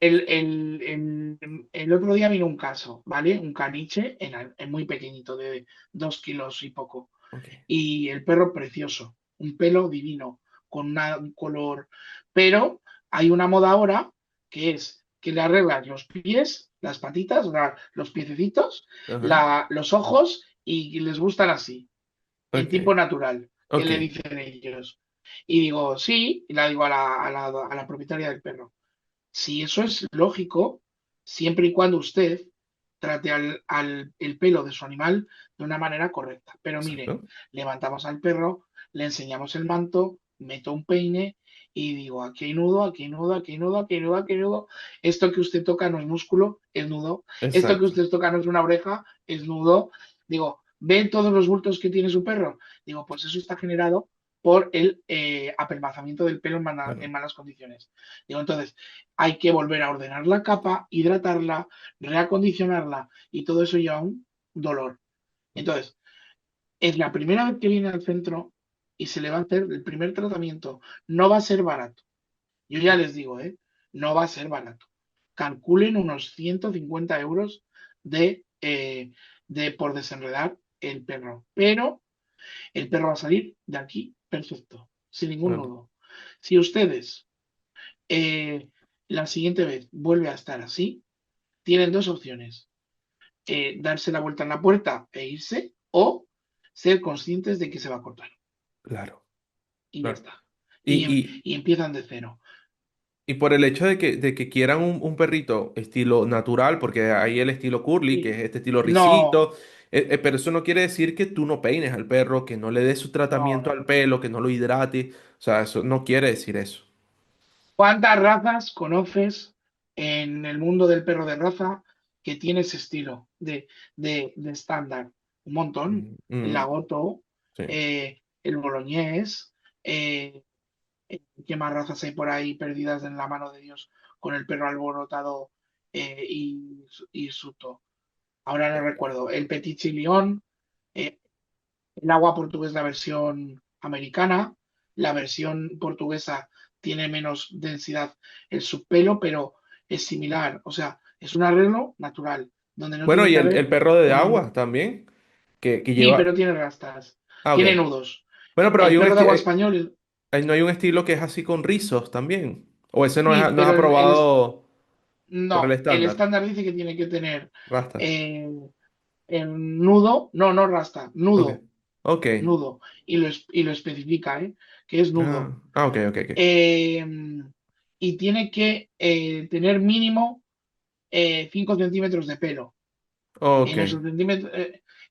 El otro día vino un caso, ¿vale? Un caniche muy pequeñito, de 2 kilos y poco. Ok. Y el perro precioso, un pelo divino, con un color. Pero hay una moda ahora que es que le arreglas los pies, las patitas, los piececitos, Ajá. los ojos y les gustan así, en Ok. tipo natural, que Ok. le dicen ellos. Y digo, sí, y la digo a la propietaria del perro. Si eso es lógico, siempre y cuando usted trate el pelo de su animal de una manera correcta. Pero mire, Exacto. levantamos al perro, le enseñamos el manto, meto un peine y digo, aquí hay nudo, aquí hay nudo, aquí hay nudo, aquí hay nudo, aquí hay nudo. Esto que usted toca no es músculo, es nudo. Esto que Exacto. usted toca no es una oreja, es nudo. Digo, ¿ve todos los bultos que tiene su perro? Digo, pues eso está generado por el apelmazamiento del pelo en Claro. malas condiciones. Digo, entonces, hay que volver a ordenar la capa, hidratarla, reacondicionarla y todo eso lleva un dolor. Entonces, es la primera vez que viene al centro y se le va a hacer el primer tratamiento. No va a ser barato. Yo ya les digo, ¿eh? No va a ser barato. Calculen unos 150 euros por desenredar el perro. Pero el perro va a salir de aquí perfecto, sin ningún Claro. nudo. Si ustedes la siguiente vez vuelve a estar así, tienen dos opciones: darse la vuelta en la puerta e irse, o ser conscientes de que se va a cortar. Claro. Y ya Claro. está. Y, y, Y empiezan de cero. y por el hecho de que quieran un perrito estilo natural, porque hay el estilo curly, que es Sí. este estilo No, risito, pero eso no quiere decir que tú no peines al perro, que no le des su no, tratamiento no. al pelo, que no lo hidrates. O sea, eso no quiere decir eso. ¿Cuántas razas conoces en el mundo del perro de raza que tiene ese estilo de estándar? Un montón. Mm, El mm, Lagotto, sí. el Boloñés, eh, ¿qué más razas hay por ahí perdidas en la mano de Dios con el perro alborotado y Suto? Ahora no recuerdo. El Petit Chilión, eh, el agua portugués, la versión americana. La versión portuguesa tiene menos densidad el subpelo, pero es similar. O sea, es un arreglo natural, donde no Bueno, tiene y que el haber perro de un... agua también, que Sí, lleva... pero tiene rastas, Ah, tiene ok. nudos. Bueno, pero El hay un perro de agua español, no hay un estilo que es así con rizos también. O ese no sí, es, no es pero aprobado por el no, el estándar. estándar dice que tiene que tener Rastas. eh, el nudo, no, no rasta, Ok. nudo, Ok. nudo, y lo especifica, ¿eh? Que es nudo. Ok, ok, ok. Eh, y tiene que tener mínimo 5 centímetros de pelo. Ok.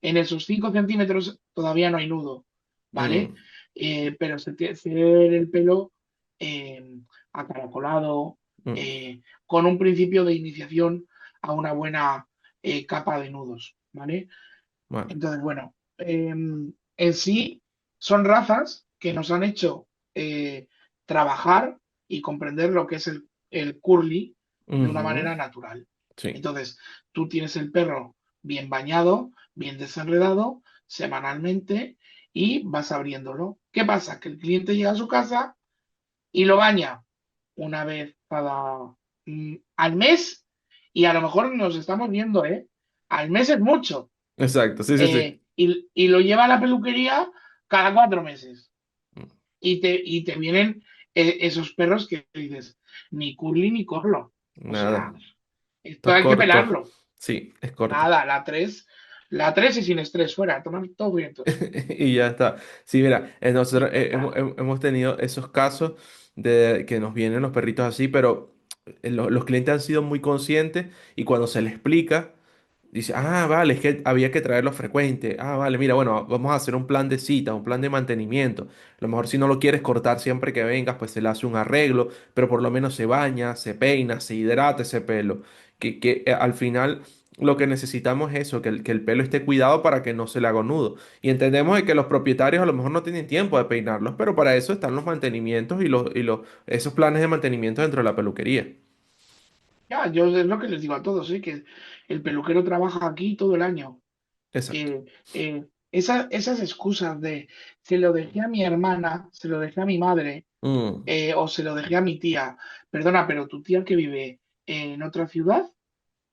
En esos 5 centímetros todavía no hay nudo, ¿vale? Mm, Pero se tiene que ver el pelo eh, acaracolado, mm, con un principio de iniciación a una buena capa de nudos, ¿vale? vale. Entonces, bueno, en sí son razas que nos han hecho trabajar y comprender lo que es el curly de una Ujú, manera natural. sí. Entonces, tú tienes el perro bien bañado, bien desenredado, semanalmente, y vas abriéndolo. ¿Qué pasa? Que el cliente llega a su casa y lo baña una vez al mes, y a lo mejor nos estamos viendo, ¿eh? Al mes es mucho, Exacto. Sí, sí, sí. y lo lleva a la peluquería cada 4 meses. Mm, Y te vienen esos perros que dices, ni curly ni corlo. O nada. sea, esto Esto es hay que corto. pelarlo. Sí, es corto. Nada, la tres y sin estrés, fuera, tomar todos vientos. Y ya está. Sí, mira, nosotros Y ya está. hemos tenido esos casos de que nos vienen los perritos así, pero los clientes han sido muy conscientes y cuando se les explica, dice, ah, vale, es que había que traerlo frecuente. Ah, vale, mira, bueno, vamos a hacer un plan de cita, un plan de mantenimiento. A lo mejor si no lo quieres cortar siempre que vengas, pues se le hace un arreglo, pero por lo menos se baña, se peina, se hidrata ese pelo. Que al final lo que necesitamos es eso, que el pelo esté cuidado para que no se le haga nudo. Y entendemos de que los propietarios a lo mejor no tienen tiempo de peinarlos, pero para eso están los mantenimientos esos planes de mantenimiento dentro de la peluquería. Ya, yo es lo que les digo a todos, que el peluquero trabaja aquí todo el año. Exacto. Esas excusas de se lo dejé a mi hermana, se lo dejé a mi madre, Mm. o se lo dejé a mi tía. Perdona, pero tu tía que vive en otra ciudad,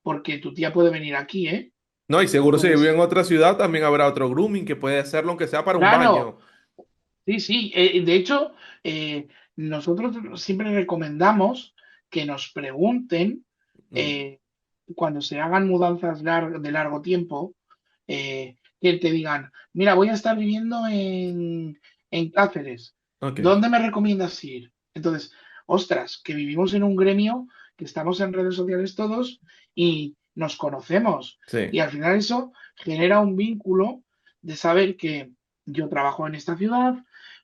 porque tu tía puede venir aquí, ¿eh? No, y seguro si vive Puedes. en otra ciudad también habrá otro grooming que puede hacerlo aunque sea para un Claro, baño. sí, sí. De hecho, nosotros siempre recomendamos que nos pregunten Mm, eh, cuando se hagan mudanzas de largo tiempo, que te digan, mira, voy a estar viviendo en Cáceres, ok, ¿dónde me recomiendas ir? Entonces, ostras, que vivimos en un gremio, que estamos en redes sociales todos y nos conocemos. Y sí, al final eso genera un vínculo de saber que yo trabajo en esta ciudad,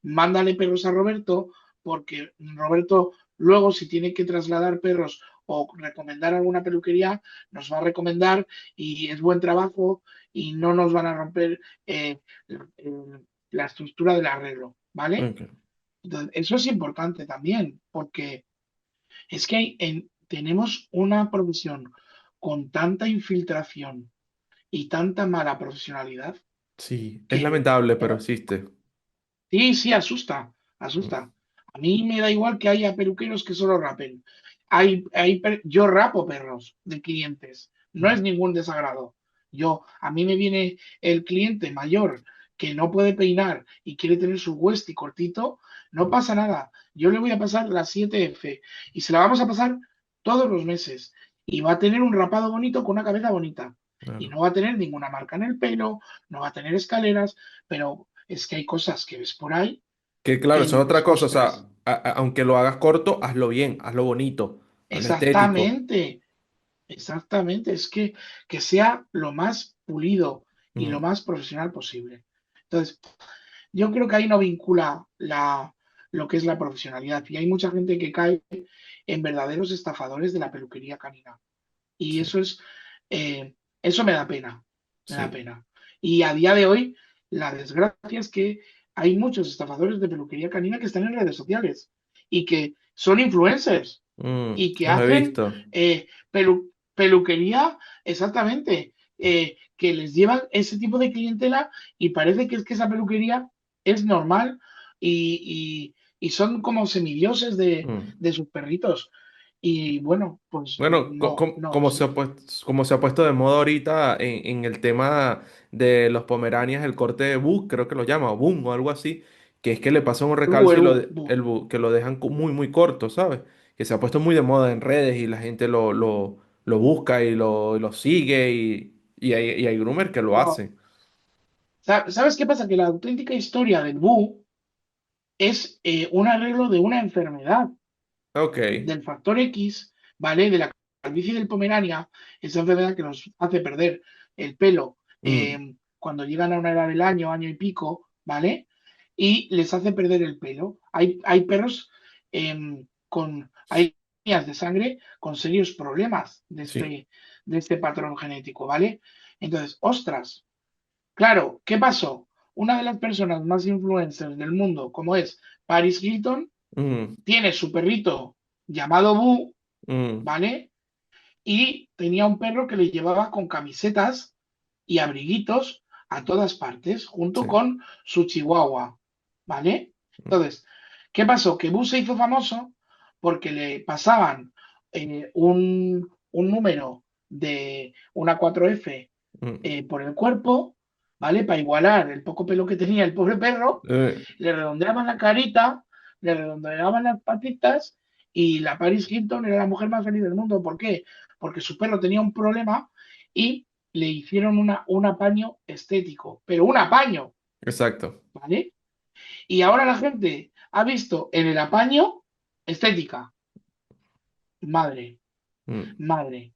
mándale perros a Roberto, porque Roberto luego si tiene que trasladar perros o recomendar alguna peluquería, nos va a recomendar y es buen trabajo y no nos van a romper la estructura del arreglo, ¿vale? ok. Entonces, eso es importante también, porque es que tenemos una profesión con tanta infiltración y tanta mala profesionalidad Sí, es que lamentable, pero eh, existe. sí, sí, asusta, Mm, asusta. A mí me da igual que haya peluqueros que solo rapen. Yo rapo perros de clientes, no mm, es ningún desagrado. A mí me viene el cliente mayor que no puede peinar y quiere tener su westie cortito, no mm, pasa nada. Yo le voy a pasar la 7F y se la vamos a pasar todos los meses. Y va a tener un rapado bonito con una cabeza bonita. Y claro. no va a tener ninguna marca en el pelo, no va a tener escaleras, pero es que hay cosas que ves por ahí Que claro, que eso es otra dices, cosa. O ostras, sea, aunque lo hagas corto, hazlo bien, hazlo bonito, hazlo estético. exactamente, exactamente, es que sea lo más pulido y lo Mm, más profesional posible. Entonces, yo creo que ahí no vincula lo que es la profesionalidad. Y hay mucha gente que cae en verdaderos estafadores de la peluquería canina. Y Sí, eso me da pena, me da sí. pena. Y a día de hoy, la desgracia es que hay muchos estafadores de peluquería canina que están en redes sociales y que son influencers y que Los he hacen visto. peluquería exactamente, que les llevan ese tipo de clientela y parece que es que esa peluquería es normal y son como semidioses Mm. de sus perritos. Y bueno, pues Bueno, no, no, como se ha puesto de moda ahorita en el tema de los Pomeranias, el corte de bug, creo que lo llama, o boom o algo así, que es que le pasan un el bu, recalcio el y bu, bu. que lo dejan muy, muy corto, ¿sabes? Que se ha puesto muy de moda en redes y la gente lo busca y lo sigue y hay groomer que lo No. hacen. ¿Sabes qué pasa? Que la auténtica historia del bu es un arreglo de una enfermedad Ok. del factor X, ¿vale? De la calvicie del Pomerania, esa enfermedad que nos hace perder el pelo Mm, cuando llegan a una edad del año, año y pico, ¿vale? Y les hace perder el pelo. Hay perros hay líneas de sangre con serios problemas sí. de este patrón genético, ¿vale? Entonces, ostras, claro, ¿qué pasó? Una de las personas más influencers del mundo, como es Paris Hilton, Mm, tiene su perrito llamado Boo, mm, ¿vale? Y tenía un perro que le llevaba con camisetas y abriguitos a todas partes, junto sí. con su chihuahua, ¿vale? Mm, Entonces, ¿qué pasó? Que Boo se hizo famoso porque le pasaban un número de una 4F mm. por el cuerpo, ¿vale? Para igualar el poco pelo que tenía el pobre perro, Eh, le redondeaban la carita, le redondeaban las patitas y la Paris Hilton era la mujer más feliz del mundo. ¿Por qué? Porque su perro tenía un problema y le hicieron un apaño estético, pero un apaño, exacto. ¿vale? Y ahora la gente ha visto en el apaño estética. Madre, Mm. madre.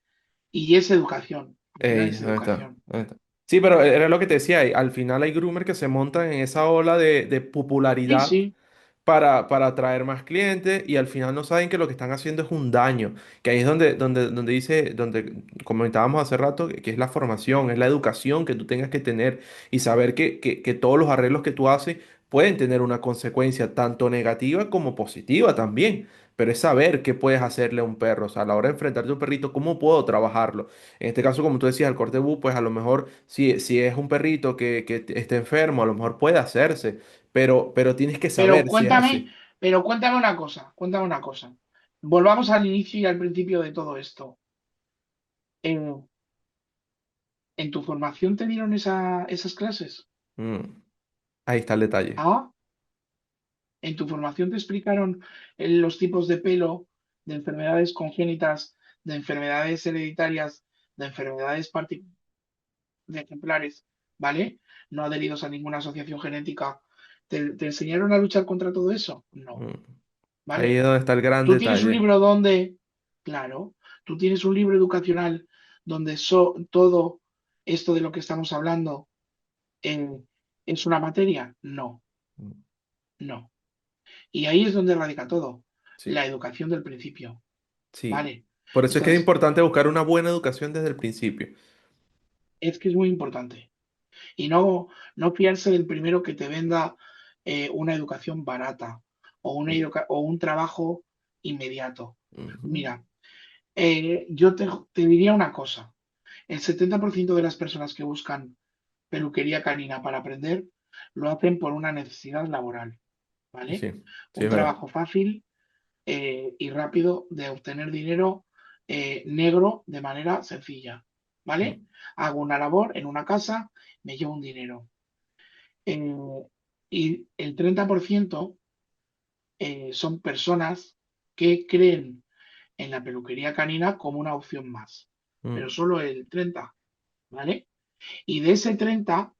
Y es educación. Al final Ey, es ahí está, educación. ahí está. Sí, pero era lo que te decía, al final hay groomers que se montan en esa ola de Sí, popularidad sí. para atraer más clientes y al final no saben que lo que están haciendo es un daño, que ahí es donde dice, donde comentábamos hace rato, que es la formación, es la educación que tú tengas que tener y saber que todos los arreglos que tú haces pueden tener una consecuencia tanto negativa como positiva también. Pero es saber qué puedes hacerle a un perro. O sea, a la hora de enfrentarte a un perrito, ¿cómo puedo trabajarlo? En este caso, como tú decías, el corte bu, pues a lo mejor si es un perrito que esté enfermo, a lo mejor puede hacerse, pero tienes que Pero saber si es cuéntame, así. pero cuéntame una cosa, cuéntame una cosa. Volvamos al inicio y al principio de todo esto. En, en tu formación te dieron esas clases. Mm, ahí está el detalle. Ah, en tu formación te explicaron los tipos de pelo, de enfermedades congénitas, de enfermedades hereditarias, de enfermedades de ejemplares, ¿vale? No adheridos a ninguna asociación genética. ¿Te enseñaron a luchar contra todo eso? No, Mm, ahí ¿vale? es donde está el gran Tú tienes un detalle. libro donde, claro, tú tienes un libro educacional donde todo esto de lo que estamos hablando eh, es una materia. No, Mm, no. Y ahí es donde radica todo, la sí, educación del principio, sí. ¿vale? Por eso es que es Entonces, importante buscar una buena educación desde el principio. es que es muy importante. Y no fiarse del primero que te venda una educación barata Mm, o un trabajo inmediato. ujú, Mira, yo te diría una cosa. El 70% de las personas que buscan peluquería canina para aprender lo hacen por una necesidad laboral, ¿vale? sí, sí, Un es verdad. trabajo fácil y rápido de obtener dinero negro de manera sencilla, ¿vale? Mm, Hago una labor en una casa, me llevo un dinero. Eh, y el 30% son personas que creen en la peluquería canina como una opción más, pero mm, solo el 30, ¿vale? Y de ese 30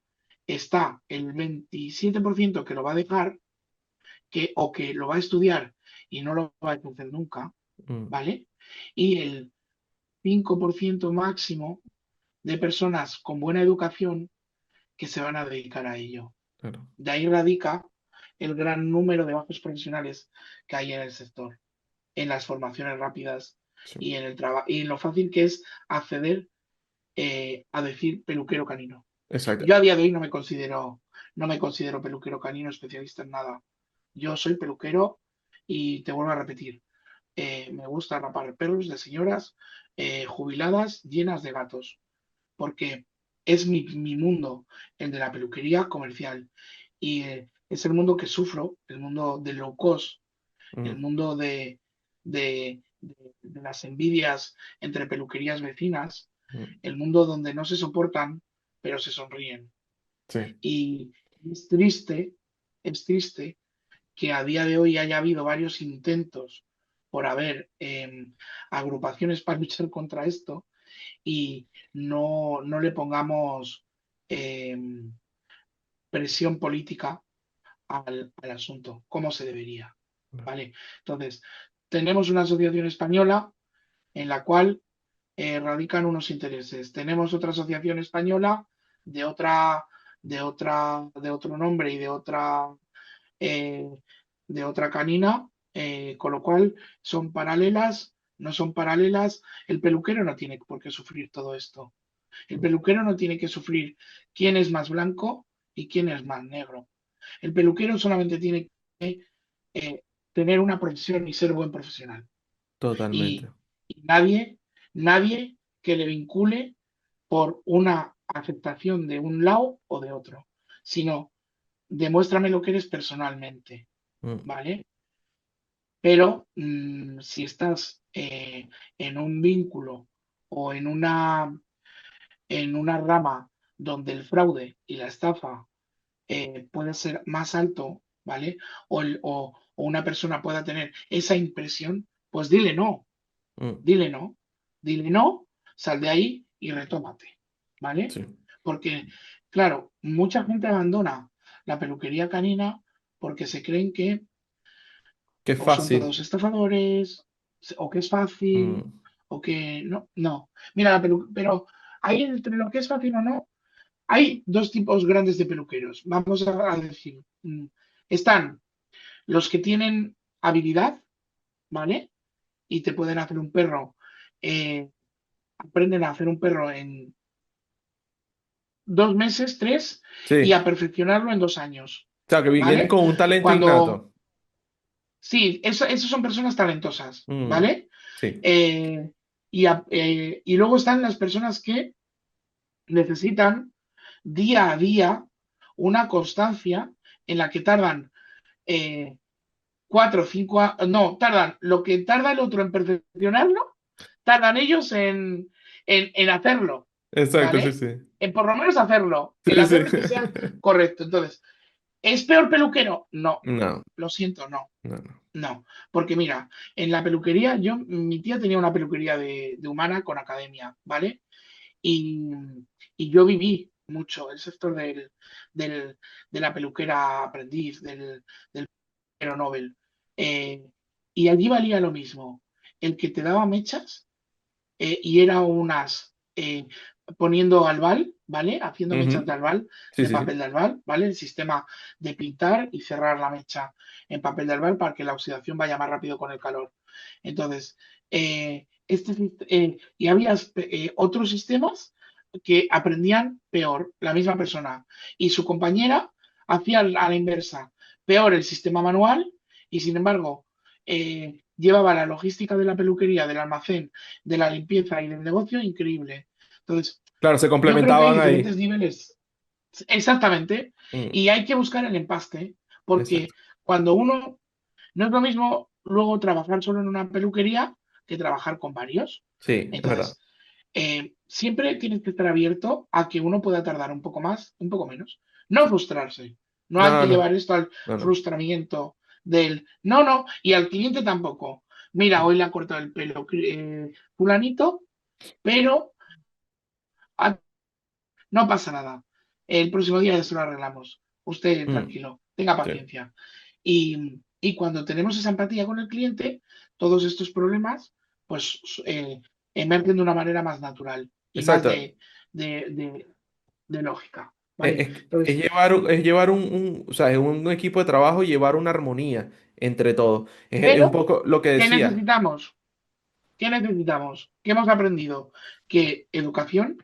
está el 27% que lo va a dejar o que lo va a estudiar y no lo va a ejercer nunca, mm, ¿vale? Y el 5% máximo de personas con buena educación que se van a dedicar a ello. claro. De ahí radica el gran número de bajos profesionales que hay en el sector, en las formaciones rápidas sí, y en el trabajo y en lo fácil que es acceder a decir peluquero canino. exacto. Yo a día de hoy no me considero peluquero canino especialista en nada. Yo soy peluquero y te vuelvo a repetir, me gusta rapar perros de señoras jubiladas llenas de gatos, porque es mi mundo, el de la peluquería comercial. Y es el mundo que sufro, el mundo del low cost, el Mm, mundo de las envidias entre peluquerías vecinas, mm, el mundo donde no se soportan, pero se sonríen. sí, Y es triste que a día de hoy haya habido varios intentos por haber agrupaciones para luchar contra esto y no le pongamos eh, presión política al asunto, como se debería. ¿Vale? Entonces, tenemos una asociación española en la cual radican unos intereses. Tenemos otra asociación española de de otro nombre y eh, de otra canina, con lo cual son paralelas, no son paralelas. El peluquero no tiene por qué sufrir todo esto. El peluquero no tiene que sufrir quién es más blanco y quién es más negro. El peluquero solamente tiene que tener una profesión y ser buen profesional. totalmente. Y, y nadie que le vincule por una aceptación de un lado o de otro, sino demuéstrame lo que eres personalmente, Mm, ¿vale? Pero si estás en un vínculo o en una rama donde el fraude y la estafa puede ser más alto, ¿vale? O una persona pueda tener esa impresión, pues mm, dile no, dile no, sal de ahí y retómate, ¿vale? sí. Porque, claro, mucha gente abandona la peluquería canina porque se creen que Qué o son todos fácil. estafadores, o que es fácil, Mm, o que no. Mira, pero ahí entre lo que es fácil o no, hay dos tipos grandes de peluqueros. Vamos a decir, están los que tienen habilidad, ¿vale? Y te pueden hacer un perro, aprenden a hacer un perro en 2 meses, tres, y sí. a perfeccionarlo en 2 años, O sea, que vienen ¿vale? con un talento Cuando, innato. sí, eso son personas talentosas, Mm, ¿vale? sí, Eh, y luego están las personas que necesitan día a día una constancia en la que tardan 4 o 5 años, no, tardan lo que tarda el otro en perfeccionarlo, tardan ellos en hacerlo, exacto, sí, ¿vale? sí. En por lo menos hacerlo, el Sí, sí. hacerlo y que sea correcto. Entonces, ¿es peor peluquero? No, No, lo siento, no. no, no. No, porque mira, en la peluquería, mi tía tenía una peluquería de humana con academia, ¿vale? Y, y yo viví mucho el sector del- de la peluquera aprendiz, del peluquero Nobel. Eh, y allí valía lo mismo. El que te daba mechas y era unas poniendo albal, ¿vale? Haciendo mechas de Ujú, albal, sí, de sí, papel sí. de albal, ¿vale? El sistema de pintar y cerrar la mecha en papel de albal para que la oxidación vaya más rápido con el calor. Entonces, y había otros sistemas que aprendían peor, la misma persona. Y su compañera hacía a la inversa, peor el sistema manual y sin embargo llevaba la logística de la peluquería, del almacén, de la limpieza y del negocio increíble. Entonces, Claro, se yo creo que hay complementaban diferentes ahí. niveles, exactamente, Mm, y hay que buscar el empaste, porque exacto. cuando uno, no es lo mismo luego trabajar solo en una peluquería que trabajar con varios. Sí, es verdad. Entonces, siempre tienes que estar abierto a que uno pueda tardar un poco más, un poco menos. No Sí. frustrarse. No hay No, que no, llevar esto al no, no. frustramiento del no, y al cliente tampoco. Mira, hoy le ha cortado el pelo fulanito, pero ah, no pasa nada. El próximo día ya se lo arreglamos. Usted Mm, tranquilo, tenga sí. paciencia. Y cuando tenemos esa empatía con el cliente, todos estos problemas pues emergen de una manera más natural y más Exacto. de, de lógica. ¿vale? Es Entonces, llevar o sea, es un equipo de trabajo y llevar una armonía entre todos. Es un pero, poco lo que ¿qué decía. necesitamos? ¿Qué necesitamos? ¿Qué hemos aprendido? Que educación,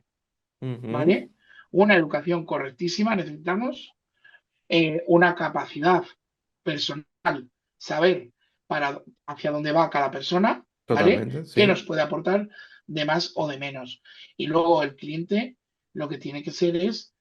Ujú, ¿vale? Una educación correctísima necesitamos, una capacidad personal, saber hacia dónde va cada persona, ¿vale? totalmente, ¿Qué sí, nos puede aportar de más o de menos? Y luego el cliente lo que tiene que ser es,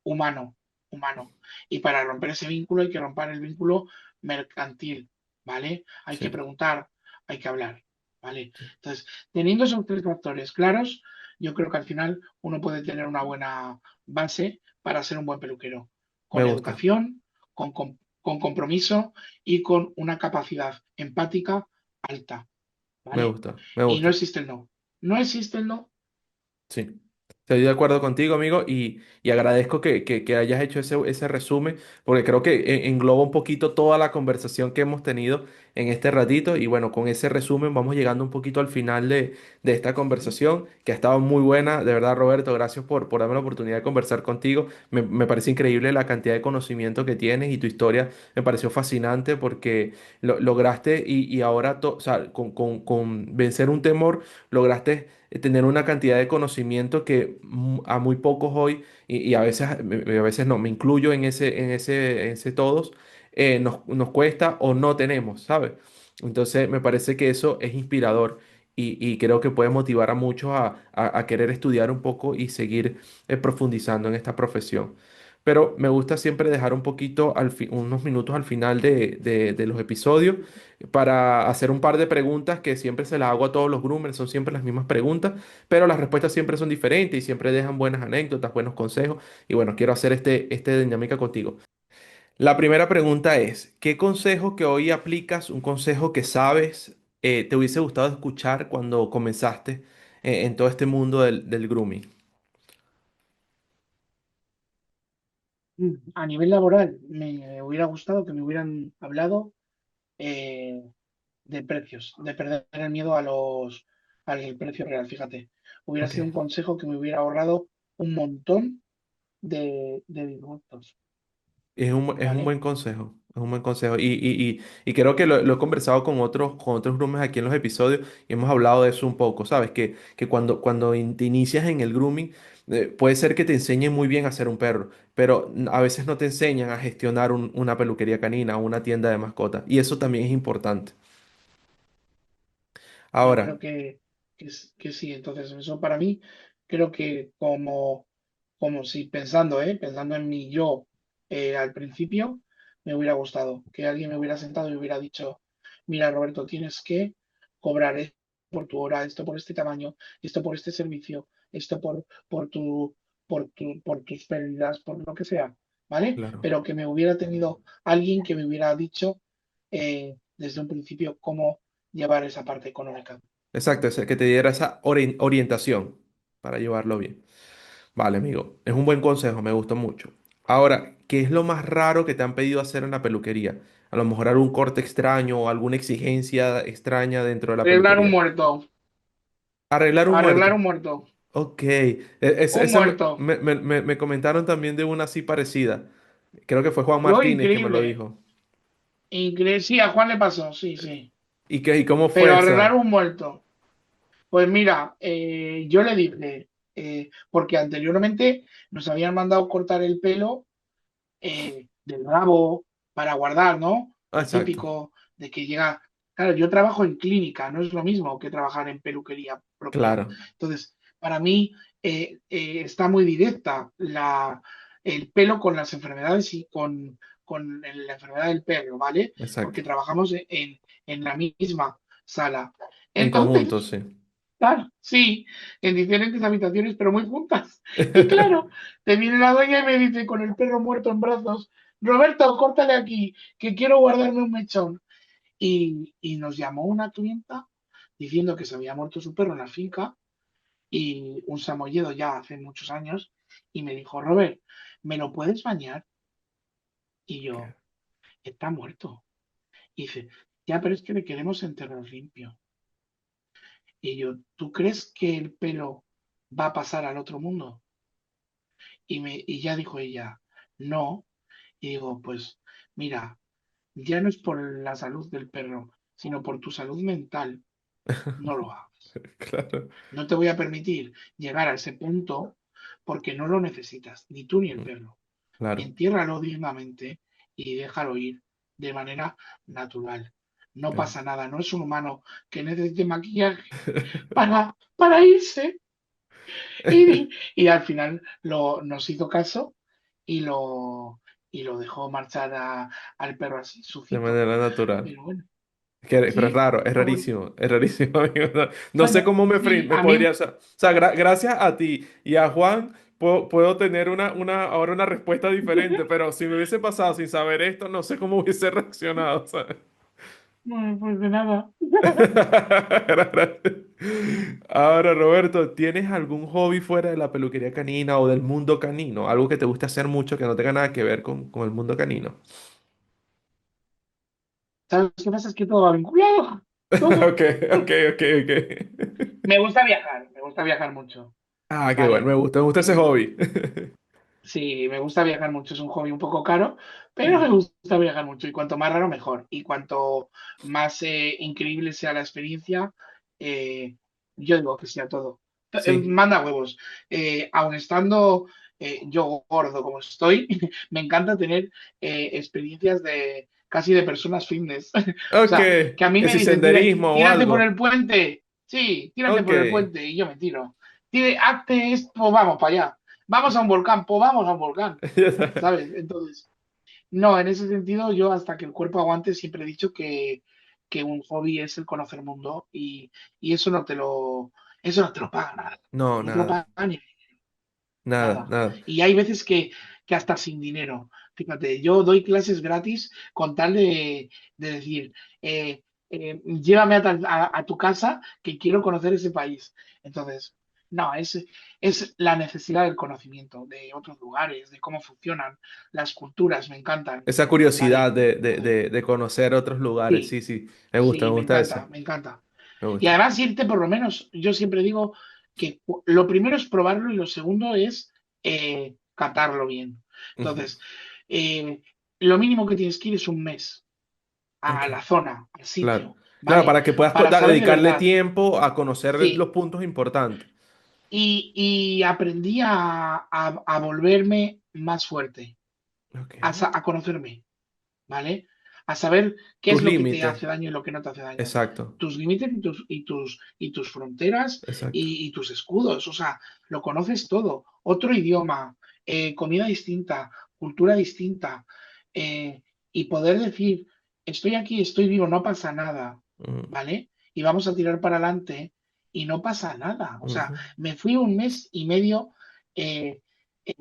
humano, humano. Y para romper ese vínculo hay que romper el vínculo mercantil, ¿vale? Hay sí, que preguntar, hay que hablar, ¿vale? sí. Entonces, teniendo esos tres factores claros, yo creo que al final uno puede tener una buena base para ser un buen peluquero, Me con gusta, educación, con compromiso y con una capacidad empática alta, me ¿vale? gusta, me Y no gusta. existe el no. No existe el no. Sí, estoy de acuerdo contigo, amigo, y agradezco que hayas hecho ese resumen, porque creo que engloba un poquito toda la conversación que hemos tenido en este ratito. Y bueno, con ese resumen vamos llegando un poquito al final de esta conversación, que ha estado muy buena. De verdad, Roberto, gracias por darme la oportunidad de conversar contigo. Me parece increíble la cantidad de conocimiento que tienes y tu historia me pareció fascinante porque lograste y ahora, o sea, con vencer un temor, lograste tener una cantidad de conocimiento que a muy pocos hoy, y a veces no, me incluyo en ese todos, nos cuesta o no tenemos, ¿sabes? Entonces me parece que eso es inspirador y creo que puede motivar a muchos a querer estudiar un poco y seguir profundizando en esta profesión. Pero me gusta siempre dejar un poquito, unos minutos al final de los episodios para hacer un par de preguntas que siempre se las hago a todos los groomers, son siempre las mismas preguntas, pero las respuestas siempre son diferentes y siempre dejan buenas anécdotas, buenos consejos. Y bueno, quiero hacer este dinámica contigo. La primera pregunta es, ¿qué consejo que hoy aplicas, un consejo que sabes, te hubiese gustado escuchar cuando comenzaste en todo este mundo del grooming? A nivel laboral, me hubiera gustado que me hubieran hablado, eh, de precios, de perder el miedo al precio real, fíjate. Hubiera Ok. sido un consejo que me hubiera ahorrado un montón de disgustos, Es un ¿vale? buen consejo, es un buen consejo. Y creo que lo he conversado con otros groomers aquí en los episodios y hemos hablado de eso un poco, ¿sabes? Que cuando te inicias en el grooming, puede ser que te enseñen muy bien a ser un perro, pero a veces no te enseñan a gestionar una peluquería canina o una tienda de mascotas. Y eso también es importante. Yo Ahora, creo que sí. Entonces, eso para mí, creo que como si pensando en mí yo, al principio, me hubiera gustado que alguien me hubiera sentado y me hubiera dicho, mira, Roberto, tienes que cobrar esto por tu hora, esto por este tamaño, esto por este servicio, esto por tu, por tus pérdidas, por lo que sea, ¿vale? claro. Pero que me hubiera tenido alguien que me hubiera dicho, desde un principio cómo llevar esa parte económica. Exacto, es el que te diera esa orientación para llevarlo bien. Vale, amigo, es un buen consejo, me gustó mucho. Ahora, ¿qué es lo más raro que te han pedido hacer en la peluquería? A lo mejor algún corte extraño o alguna exigencia extraña dentro de la Arreglar un peluquería. muerto, Arreglar un arreglar muerto. un muerto, Ok, un esa muerto. me comentaron también de una así parecida. Creo que fue Juan Fue Martínez que me lo increíble, dijo. increíble. Sí, a Juan le pasó, sí, sí. Y cómo Pero fue arreglar esa? un muerto. Pues mira, yo le dije, porque anteriormente nos habían mandado cortar el pelo, del rabo para guardar, ¿no? Ah, Lo exacto, típico de que llega. Claro, yo trabajo en clínica, no es lo mismo que trabajar en peluquería propia. claro, Entonces, para mí, está muy directa el pelo con las enfermedades y con la enfermedad del perro, ¿vale? exacto. Porque trabajamos en la misma sala. En conjunto, Entonces, sí. claro, sí, en diferentes habitaciones, pero muy juntas. Y claro, te viene la dueña y me dice con el perro muerto en brazos, Roberto, córtale aquí, que quiero guardarme un mechón. Y nos llamó una clienta diciendo que se había muerto su perro en la finca y un samoyedo ya hace muchos años, y me dijo, Robert, ¿me lo puedes bañar? Y yo, Ok. está muerto. Y dice, ya, pero es que le queremos enterrar limpio. Y yo, ¿tú crees que el pelo va a pasar al otro mundo? Y ya dijo ella, no. Y digo, pues mira, ya no es por la salud del perro, sino por tu salud mental, no lo hagas. Claro, No te voy a permitir llegar a ese punto porque no lo necesitas, ni tú ni el perro. claro. Entiérralo dignamente y déjalo ir de manera natural. No Claro. pasa nada, no es un humano que necesite maquillaje para irse. Y al final nos hizo caso y y lo dejó marchar al perro así, De sucito. manera natural. Pero bueno, Pero es sí, raro, es rarísimo, amigo. No, no sé bueno, cómo sí, me a mí podría. O sea, gracias a ti y a Juan puedo tener ahora una respuesta diferente, pero si me hubiese pasado sin saber esto, no sé cómo hubiese reaccionado, ¿sabes? bueno, pues de nada. Ahora, Roberto, ¿tienes algún hobby fuera de la peluquería canina o del mundo canino? Algo que te guste hacer mucho que no tenga nada que ver con el mundo canino. ¿Sabes qué pasa? Es que todo va vinculado. Todo. Ok, ok, ok, ok. Me gusta viajar mucho, Ah, qué bueno, ¿vale? me gusta ese Eh, hobby. sí, me gusta viajar mucho, es un hobby un poco caro, pero me gusta viajar mucho y cuanto más raro mejor. Y cuanto más increíble sea la experiencia, eh, yo digo que sea todo. Sí, Manda huevos. Aun estando yo gordo como estoy, me encanta tener experiencias de casi de personas fitness. O ok, sea, que a mí que me si dicen, senderismo o tírate por algo. el puente. Sí, tírate Ok. por el puente y yo me tiro. Hazte esto, pues vamos para allá. Vamos a un volcán, pues vamos a un volcán, ¿sabes? Entonces, no, en ese sentido, yo hasta que el cuerpo aguante siempre he dicho que un hobby es el conocer mundo y eso no te lo paga nada. No, No te lo nada, paga ni nada, nada. nada. Y hay veces que hasta sin dinero. Fíjate, yo doy clases gratis con tal de decir, llévame a tu casa que quiero conocer ese país. Entonces, no, es la necesidad del conocimiento de otros lugares, de cómo funcionan las culturas, me encantan, Esa curiosidad ¿vale? Entonces, de conocer otros lugares. sí, Sí, sí, me sí, gusta eso. me encanta. Me Y gusta. además irte por lo menos, yo siempre digo que lo primero es probarlo y lo segundo es catarlo bien. Ujú. Entonces, eh, lo mínimo que tienes que ir es un mes Ok, a la zona, al claro. sitio, Claro, ¿vale? para que puedas Para saber de dedicarle verdad. tiempo a conocer los Sí. puntos importantes. Y aprendí a volverme más fuerte, Ok. a conocerme. ¿Vale? A saber qué es Tus lo que te límites. hace daño y lo que no te hace daño. Exacto, Tus límites y tus fronteras exacto. y tus escudos. O sea, lo conoces todo. Otro idioma, comida distinta, cultura distinta. Y poder decir, estoy aquí, estoy vivo, no pasa nada. Mm, ¿Vale? Y vamos a tirar para adelante y no pasa nada. O sea, ujú. me fui un mes y medio eh, eh,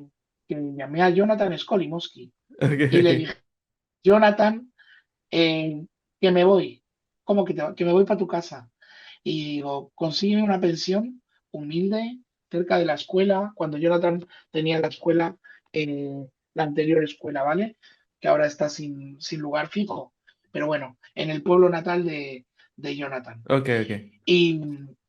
que llamé a Jonathan Skolimowski y le Ok. dije, Jonathan, eh, que me voy. ¿Cómo que me voy para tu casa? Y digo, consígueme una pensión humilde, cerca de la escuela, cuando Jonathan tenía la escuela, la anterior escuela, ¿vale? Que ahora está sin lugar fijo. Pero bueno, en el pueblo natal de Jonathan. Ok, ok. Y,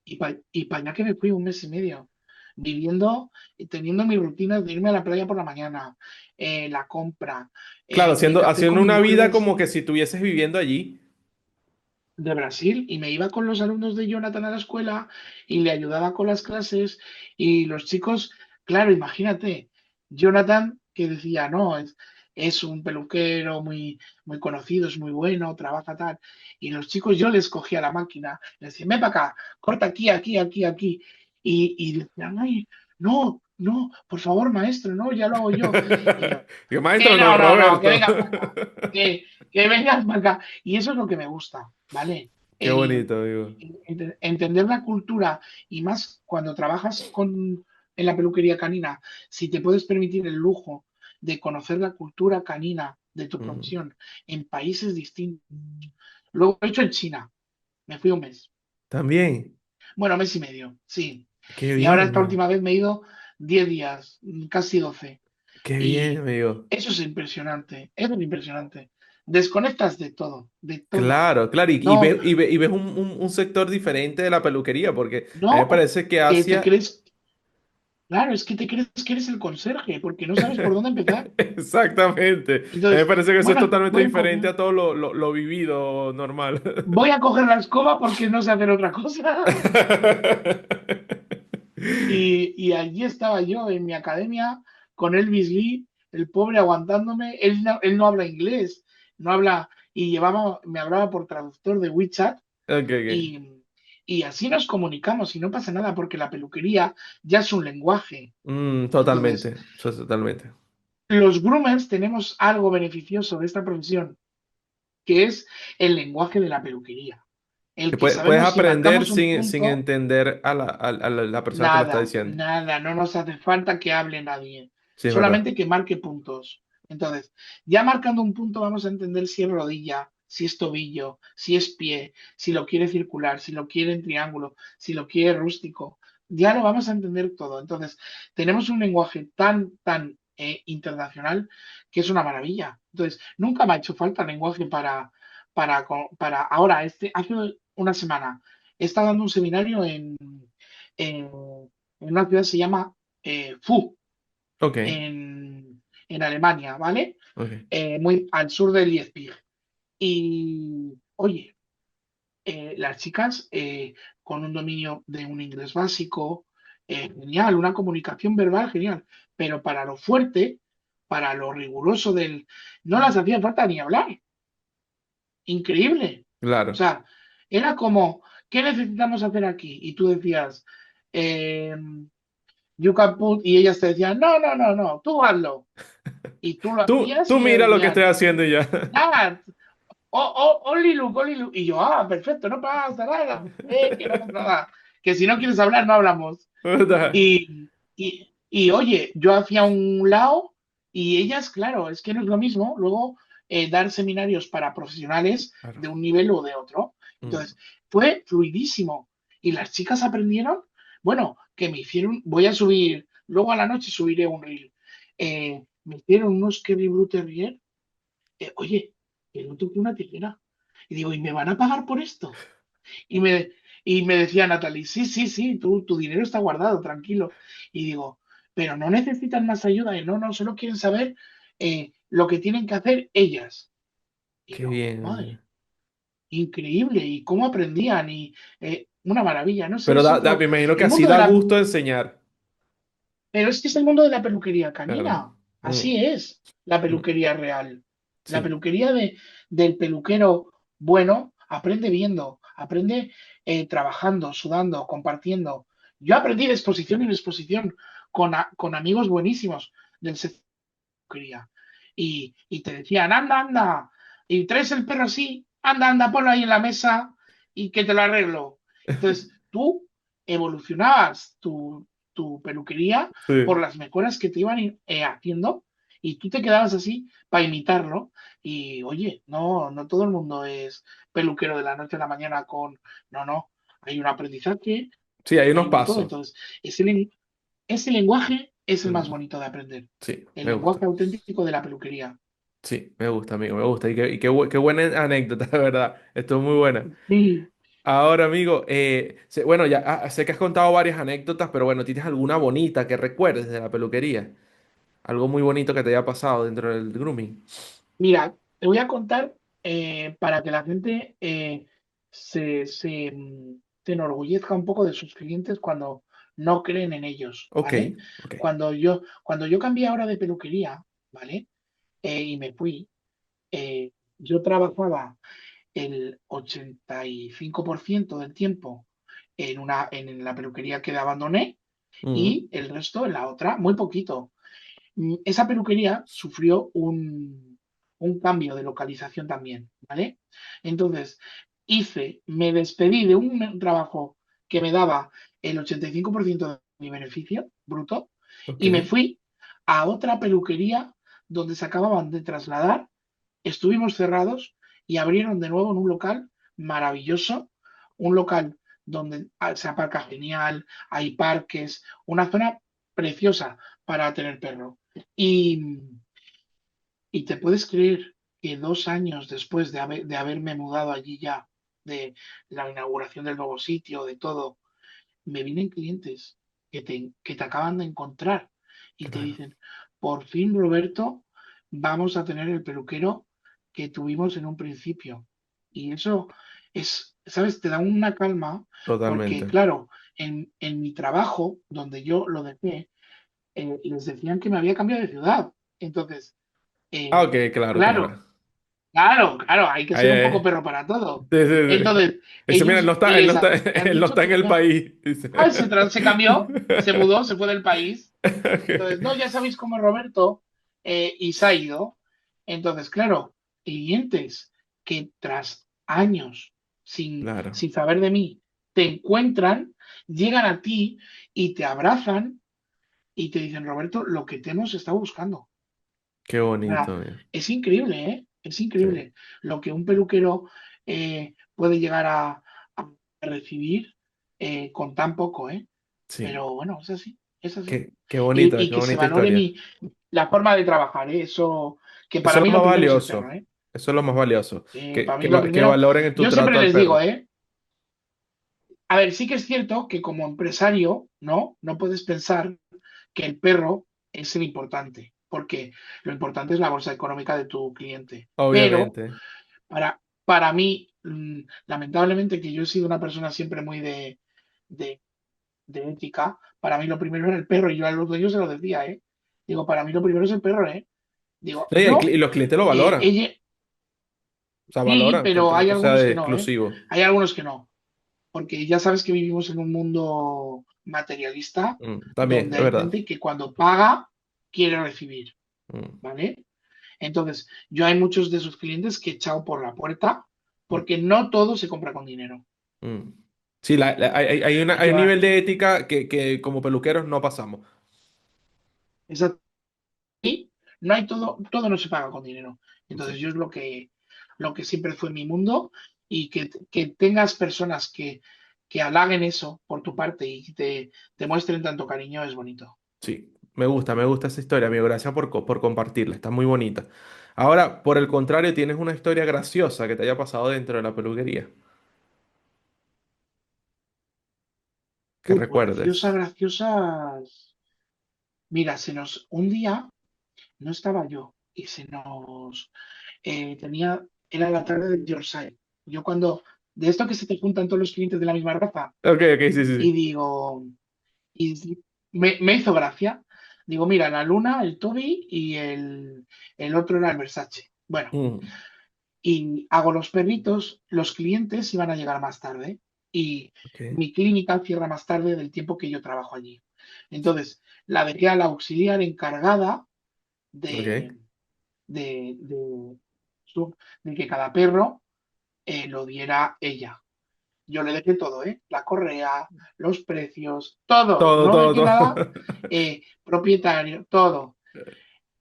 y para allá que me fui un mes y medio, viviendo, y teniendo mi rutina de irme a la playa por la mañana, la compra, Claro, mi café haciendo con mi una mujer vida como que si estuvieses viviendo allí. de Brasil y me iba con los alumnos de Jonathan a la escuela y le ayudaba con las clases y los chicos, claro, imagínate, Jonathan que decía, no, es un peluquero muy conocido, es muy bueno, trabaja tal, y los chicos yo les cogía la máquina, les decía, ven para acá, corta aquí, aquí, aquí, aquí, y decían, ay, no, no, por favor, maestro, no, ya lo hago yo. Y yo, Yo, que maestro, no, no, no, no, que Roberto. vengas para acá, que vengas para acá. Y eso es lo que me gusta, ¿vale? Qué El, bonito, digo. entender la cultura y más cuando trabajas en la peluquería canina, si te puedes permitir el lujo de conocer la cultura canina de tu Mm. profesión en países distintos. Luego he hecho en China, me fui un mes, También. bueno, mes y medio, sí. Qué Y ahora bien, esta amigo. última vez me he ido 10 días, casi 12. Qué bien, Y amigo. eso es impresionante. Desconectas de todo, de todo. Claro, claro. No, Y ves un sector diferente de la peluquería, porque a mí me no, parece que que te Asia. crees. Claro, es que te crees que eres el conserje porque no sabes por dónde empezar. Exactamente. A mí me Entonces, parece que eso es bueno, totalmente diferente a todo lo vivido normal. voy a coger la escoba porque no sé hacer otra cosa. Y allí estaba yo en mi academia con Elvis Lee, el pobre aguantándome. Él no habla inglés, no habla, y me hablaba por traductor de WeChat Ok, ok. y, y así nos comunicamos y no pasa nada porque la peluquería ya es un lenguaje. Entonces, Totalmente, eso es totalmente. los groomers tenemos algo beneficioso de esta profesión, que es el lenguaje de la peluquería. El Que que puedes sabemos si aprender marcamos un sin punto. entender a la persona que lo está Nada, diciendo. nada, no nos hace falta que hable nadie, Sí, es verdad. solamente que marque puntos. Entonces, ya marcando un punto vamos a entender si es rodilla, si es tobillo, si es pie, si lo quiere circular, si lo quiere en triángulo, si lo quiere rústico. Ya lo vamos a entender todo. Entonces, tenemos un lenguaje tan internacional que es una maravilla. Entonces, nunca me ha hecho falta lenguaje para ahora, hace una semana, he estado dando un seminario en, en una ciudad que se llama Fu, Ok, en Alemania, ¿vale? ok. Muy al sur de Leipzig. Y, oye, las chicas con un dominio de un inglés básico, genial, una comunicación verbal genial, pero para lo fuerte, para lo riguroso no las hacía falta ni hablar. Increíble. O Claro. sea, era como, ¿qué necesitamos hacer aquí? Y tú decías, em, you can put, y ellas te decían, no, no, no, no, tú hazlo. Y tú lo hacías Tú y ellas mira lo que estoy decían, haciendo y ya. nada, only look, only look. Y yo, perfecto, no pasa nada, que no pasa nada. Que si no quieres hablar, no hablamos. ¿Verdad? Y oye, yo hacía un lado y ellas, claro, es que no es lo mismo luego dar seminarios para profesionales de Claro. un nivel o de otro. Mm. Entonces, fue fluidísimo. Y las chicas aprendieron, bueno, que me hicieron, voy a subir, luego a la noche subiré un reel. Me hicieron unos Kerry Blue Terrier, oye, que no toqué una tijera. Y digo, ¿y me van a pagar por esto? Y me, y me decía Natalie, sí, sí, sí, tu dinero está guardado, tranquilo. Y digo, pero no necesitan más ayuda y no, no, solo quieren saber lo que tienen que hacer ellas. Y Qué yo, bien, madre, amigo. increíble, y cómo aprendían, y una maravilla, no sé, Pero es me imagino que el así mundo de da la, gusto enseñar. pero es que es el mundo de la peluquería Claro. canina, Mm, así es la mm. peluquería real. La Sí, peluquería del peluquero bueno aprende viendo, aprende trabajando, sudando, compartiendo. Yo aprendí de exposición en exposición con amigos buenísimos del sector de la peluquería. Y te decían, anda, anda, y traes el perro así, anda, anda, ponlo ahí en la mesa y que te lo arreglo. Entonces, tú evolucionabas tu peluquería por sí. las mejoras que te iban haciendo y tú te quedabas así para imitarlo. Y oye, no, no todo el mundo es peluquero de la noche a la mañana no, no, hay un aprendizaje, Sí, hay unos hay un todo. pasos. Entonces, ese lenguaje es el más Mm, bonito de aprender, sí, el me gusta. lenguaje auténtico de la peluquería. Sí, me gusta, amigo, me gusta. Qué buena anécdota, de verdad. Estuvo muy buena. Sí, Ahora, amigo, bueno, ya sé que has contado varias anécdotas, pero bueno, ¿tienes alguna bonita que recuerdes de la peluquería? Algo muy bonito que te haya pasado dentro del grooming. mira, te voy a contar para que la gente se enorgullezca un poco de sus clientes cuando no creen en ellos, Ok, ¿vale? ok. Cuando yo cambié ahora de peluquería, ¿vale? Y me fui, yo trabajaba el 85% del tiempo en la peluquería que abandoné Mm, y el resto en la otra, muy poquito. Esa peluquería sufrió un cambio de localización también, ¿vale? Entonces, me despedí de un trabajo que me daba el 85% de mi beneficio bruto ok. y me fui a otra peluquería donde se acababan de trasladar, estuvimos cerrados y abrieron de nuevo en un local maravilloso, un local donde se aparca genial, hay parques, una zona preciosa para tener perro. Y, y te puedes creer que 2 años después de haberme mudado allí ya, de la inauguración del nuevo sitio, de todo, me vienen clientes. que te acaban de encontrar y te Claro, dicen, por fin, Roberto, vamos a tener el peluquero que tuvimos en un principio. Y eso ¿sabes? Te da una calma porque, totalmente. claro, en mi trabajo, donde yo lo dejé, les decían que me había cambiado de ciudad. Entonces, Ah, eh, ok, claro, claro, claro. claro, claro, hay que Ay, ser un ay, poco ay. perro para todo. Sí, sí, sí. Entonces, Dice, mira, ellos él no les está, habían él no dicho está en que el ya, país. Dice. se cambió, se mudó, se fue del país. Entonces, Ok, no, ya sabéis cómo es Roberto, y se ha ido. Entonces, claro, clientes que tras años claro, sin saber de mí te encuentran, llegan a ti y te abrazan y te dicen, Roberto, lo que te hemos estado buscando. qué O sea, bonito, amigo. es increíble, ¿eh? Es Sí, increíble lo que un peluquero puede llegar a recibir con tan poco, ¿eh? sí. Pero bueno, es así, es así. Qué Y que se bonita valore historia. la forma de trabajar, ¿eh? Eso, que Eso para es mí lo lo más primero es el perro, valioso. ¿eh? Eso es lo más valioso. Para mí lo Que primero, valoren en tu yo siempre trato al les digo, perro. ¿eh? A ver, sí que es cierto que como empresario, ¿no? No puedes pensar que el perro es el importante, porque lo importante es la bolsa económica de tu cliente. Pero Obviamente. para mí, lamentablemente, que yo he sido una persona siempre muy de, de ética, para mí lo primero era el perro, y yo a los dueños se lo decía, ¿eh? Digo, para mí lo primero es el perro, ¿eh? Digo, No, y los clientes lo valoran. ella, O sea, sí, valoran que el pero hay trato sea algunos de que no, ¿eh? exclusivo. Hay algunos que no, porque ya sabes que vivimos en un mundo materialista También, donde es hay verdad. gente que cuando paga quiere recibir, Mm, ¿vale? Entonces, yo hay muchos de sus clientes que he echado por la puerta mm, porque no todo se compra con dinero. mm. Sí, Hay hay que un va, nivel de ética que como peluqueros no pasamos. esa- y no hay todo no se paga con dinero. Sí, Entonces, yo es lo que siempre fue mi mundo y que tengas personas que halaguen eso por tu parte y te muestren tanto cariño es bonito. sí. Me gusta esa historia, amigo. Gracias por compartirla. Está muy bonita. Ahora, por el contrario, tienes una historia graciosa que te haya pasado dentro de la peluquería. Que Pues recuerdes. graciosas. Mira, un día no estaba yo y era la tarde del Yorkshire. Yo de esto que se te juntan todos los clientes de la misma raza, Ok, ok, sí, sí, y sí. digo, me hizo gracia. Digo, mira, la Luna, el Toby y el otro era el Versace. Bueno, Mm, y hago los perritos, los clientes iban a llegar más tarde y ok, mi clínica cierra más tarde del tiempo que yo trabajo allí. Entonces, la dejé a la auxiliar encargada ok. de, de, de, su- de que cada perro lo diera ella. Yo le dejé todo, ¿eh? La correa, los precios, todo. Todo, No todo, dejé nada todo. propietario, todo.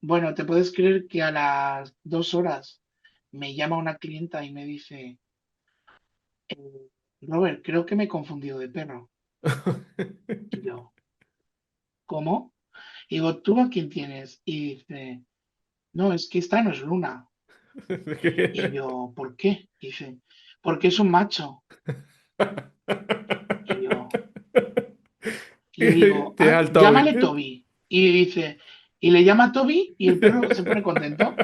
Bueno, ¿te puedes creer que a las 2 horas me llama una clienta y me dice, Robert, creo que me he confundido de perro? Y yo, ¿cómo? Y digo, ¿tú a quién tienes? Y dice, no, es que esta no es Luna. Y yo, ¿por qué? Y dice, porque es un macho. Y yo le digo, Tienes ah, al Toby. llámale Toby. Y dice, y le llama Toby y el perro se pone contento.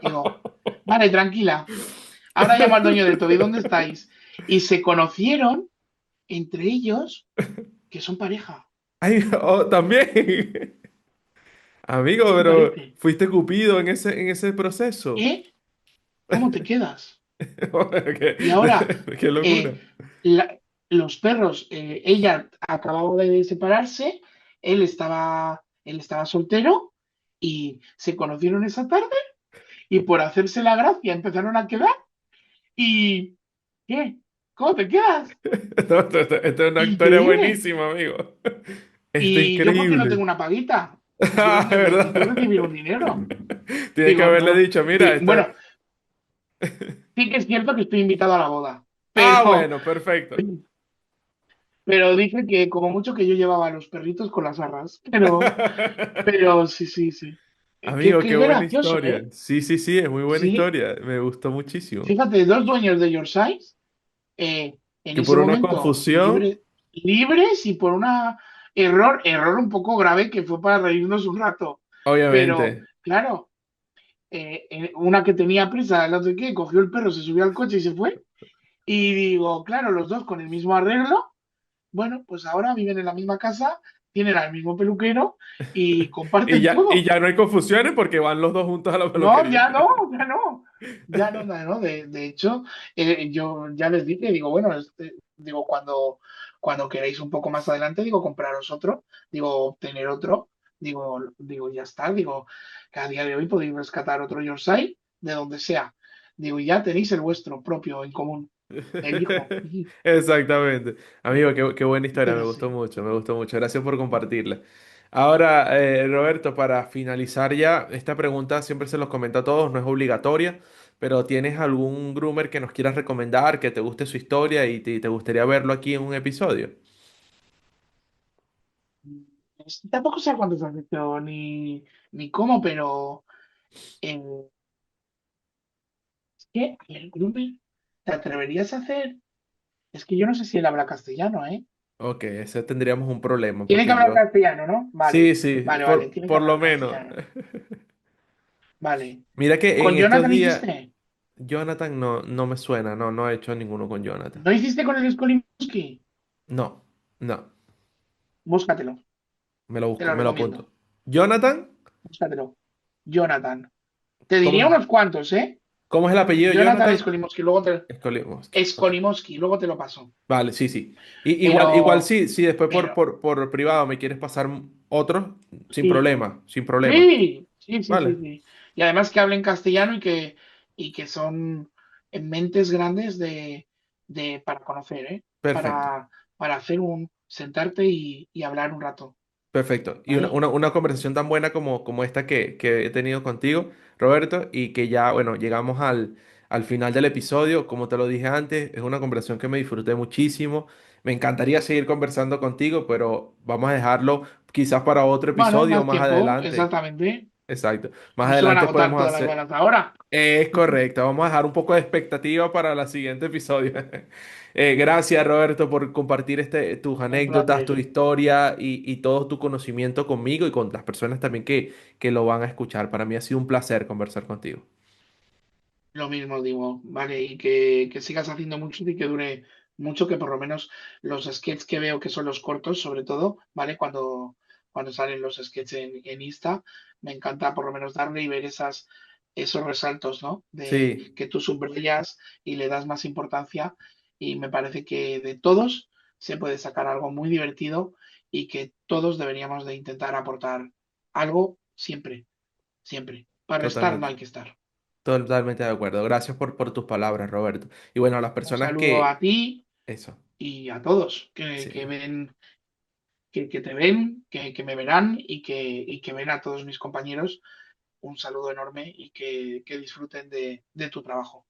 Digo, vale, tranquila. Ahora llamo al dueño de Toby, ¿dónde estáis? Y se conocieron entre ellos que son pareja. Ay, oh, también. Amigo, ¿Qué te pero parece? fuiste Cupido en ese proceso. ¿Eh? ¿Cómo te quedas? Qué, Y ahora, qué eh, locura. la- los perros, ella acababa de separarse, él estaba soltero y se conocieron esa tarde y por hacerse la gracia empezaron a quedar y ¿qué? ¿Cómo te quedas? No, esto es una historia Increíble. buenísima, amigo. Está Y yo porque no tengo increíble. una paguita, yo Ah, necesito ¿verdad? recibir un dinero. Tienes que Digo, haberle no. dicho, mira, Bueno, esto. sí que es cierto que estoy invitado a la boda, Ah, pero, bueno, perfecto. pero dije que como mucho que yo llevaba a los perritos con las arras, pero sí, sí, sí. Amigo, qué Qué buena gracioso, historia. ¿eh? Sí, sí, sí, es muy buena Sí, historia. Me gustó muchísimo. fíjate, dos dueños de Yorkshire, en Que ese por una momento confusión. libres y por una, error un poco grave que fue para reírnos un rato. Pero, Obviamente. claro, una que tenía prisa, la otra que cogió el perro, se subió al coche y se fue. Y digo, claro, los dos con el mismo arreglo. Bueno, pues ahora viven en la misma casa, tienen al mismo peluquero y comparten Y todo. ya no hay confusiones porque van los dos juntos a la No, peluquería. ya no, ya no. Ya no, ya no. De hecho, yo ya les dije, digo, bueno, digo, cuando queréis un poco más adelante, digo, compraros otro, digo, obtener otro, digo, ya está, digo, que a día de hoy podéis rescatar otro Yorkshire de donde sea. Digo, y ya tenéis el vuestro propio en común, el hijo. Exactamente. Amigo, qué buena historia, Pero sí. me gustó mucho. Gracias por compartirla. Ahora, Roberto, para finalizar ya, esta pregunta siempre se los comento a todos, no es obligatoria, pero ¿tienes algún groomer que nos quieras recomendar, que te guste su historia y te gustaría verlo aquí en un episodio? Tampoco sé cuántos has hecho ni cómo, pero eh, es que el grooming, ¿te atreverías a hacer? Es que yo no sé si él habla castellano, ¿eh? Ok, ese tendríamos un problema, Tiene que porque hablar yo... castellano, ¿no? Sí, Vale, sí, vale, tiene que por lo hablar menos. castellano. Vale. Mira que en ¿Con estos Jonathan días, hiciste? Jonathan no me suena, no he hecho ninguno con Jonathan. ¿No hiciste con el Skolimowski? No, no, Búscatelo, te lo me lo recomiendo. apunto. Jonathan, Búscatelo. Jonathan. Te ¿cómo diría es, unos cuantos, ¿eh? cómo es el apellido de Jonathan Jonathan? Skolimowski, luego te... Skolimowski. Ok. Luego te lo paso. Vale, sí, sí. Igual Pero, sí, sí, después pero, por privado me quieres pasar otros, sin sí. problema, sin problema. Sí, sí, sí, sí, Vale, sí. Y además que hablen castellano y que son mentes grandes para conocer, ¿eh? perfecto. Para hacer sentarte y hablar un rato, Perfecto. Y ¿vale? una conversación tan buena como esta que he tenido contigo, Roberto, y que ya, bueno, llegamos al final del episodio. Como te lo dije antes, es una conversación que me disfruté muchísimo. Me encantaría seguir conversando contigo, pero vamos a dejarlo quizás para otro Bueno, episodio más más tiempo, adelante. exactamente. Exacto. Más No se van a adelante agotar podemos todas las hacer... balas ahora. Es correcto, vamos a dejar un poco de expectativa para el siguiente episodio. Gracias, Roberto, por compartir tus Un anécdotas, placer. tu historia y todo tu conocimiento conmigo y con las personas también que lo van a escuchar. Para mí ha sido un placer conversar contigo. Lo mismo digo, ¿vale? Y que sigas haciendo mucho y que dure mucho, que por lo menos los sketches que veo que son los cortos, sobre todo, ¿vale? Cuando salen los sketches en Insta, me encanta por lo menos darle y ver esos resaltos, ¿no? De Sí, que tú subrayas y le das más importancia y me parece que de todos se puede sacar algo muy divertido y que todos deberíamos de intentar aportar algo siempre, siempre. Para estar no totalmente, hay que estar. totalmente de acuerdo. Gracias por tus palabras, Roberto. Y bueno, a las Un personas saludo a que... ti Eso, y a todos que sí. ven, que te ven, que me verán y que ven a todos mis compañeros. Un saludo enorme y que disfruten de tu trabajo.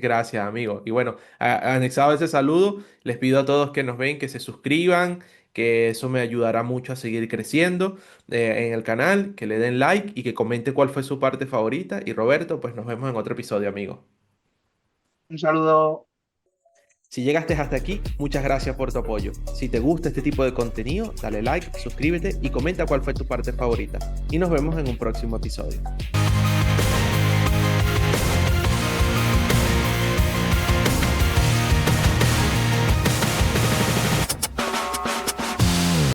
Gracias, amigo. Y bueno, anexado a ese saludo, les pido a todos que nos ven que se suscriban, que eso me ayudará mucho a seguir creciendo en el canal, que le den like y que comente cuál fue su parte favorita. Y Roberto, pues nos vemos en otro episodio, amigo. Un saludo. Si llegaste hasta aquí, muchas gracias por tu apoyo. Si te gusta este tipo de contenido, dale like, suscríbete y comenta cuál fue tu parte favorita. Y nos vemos en un próximo episodio.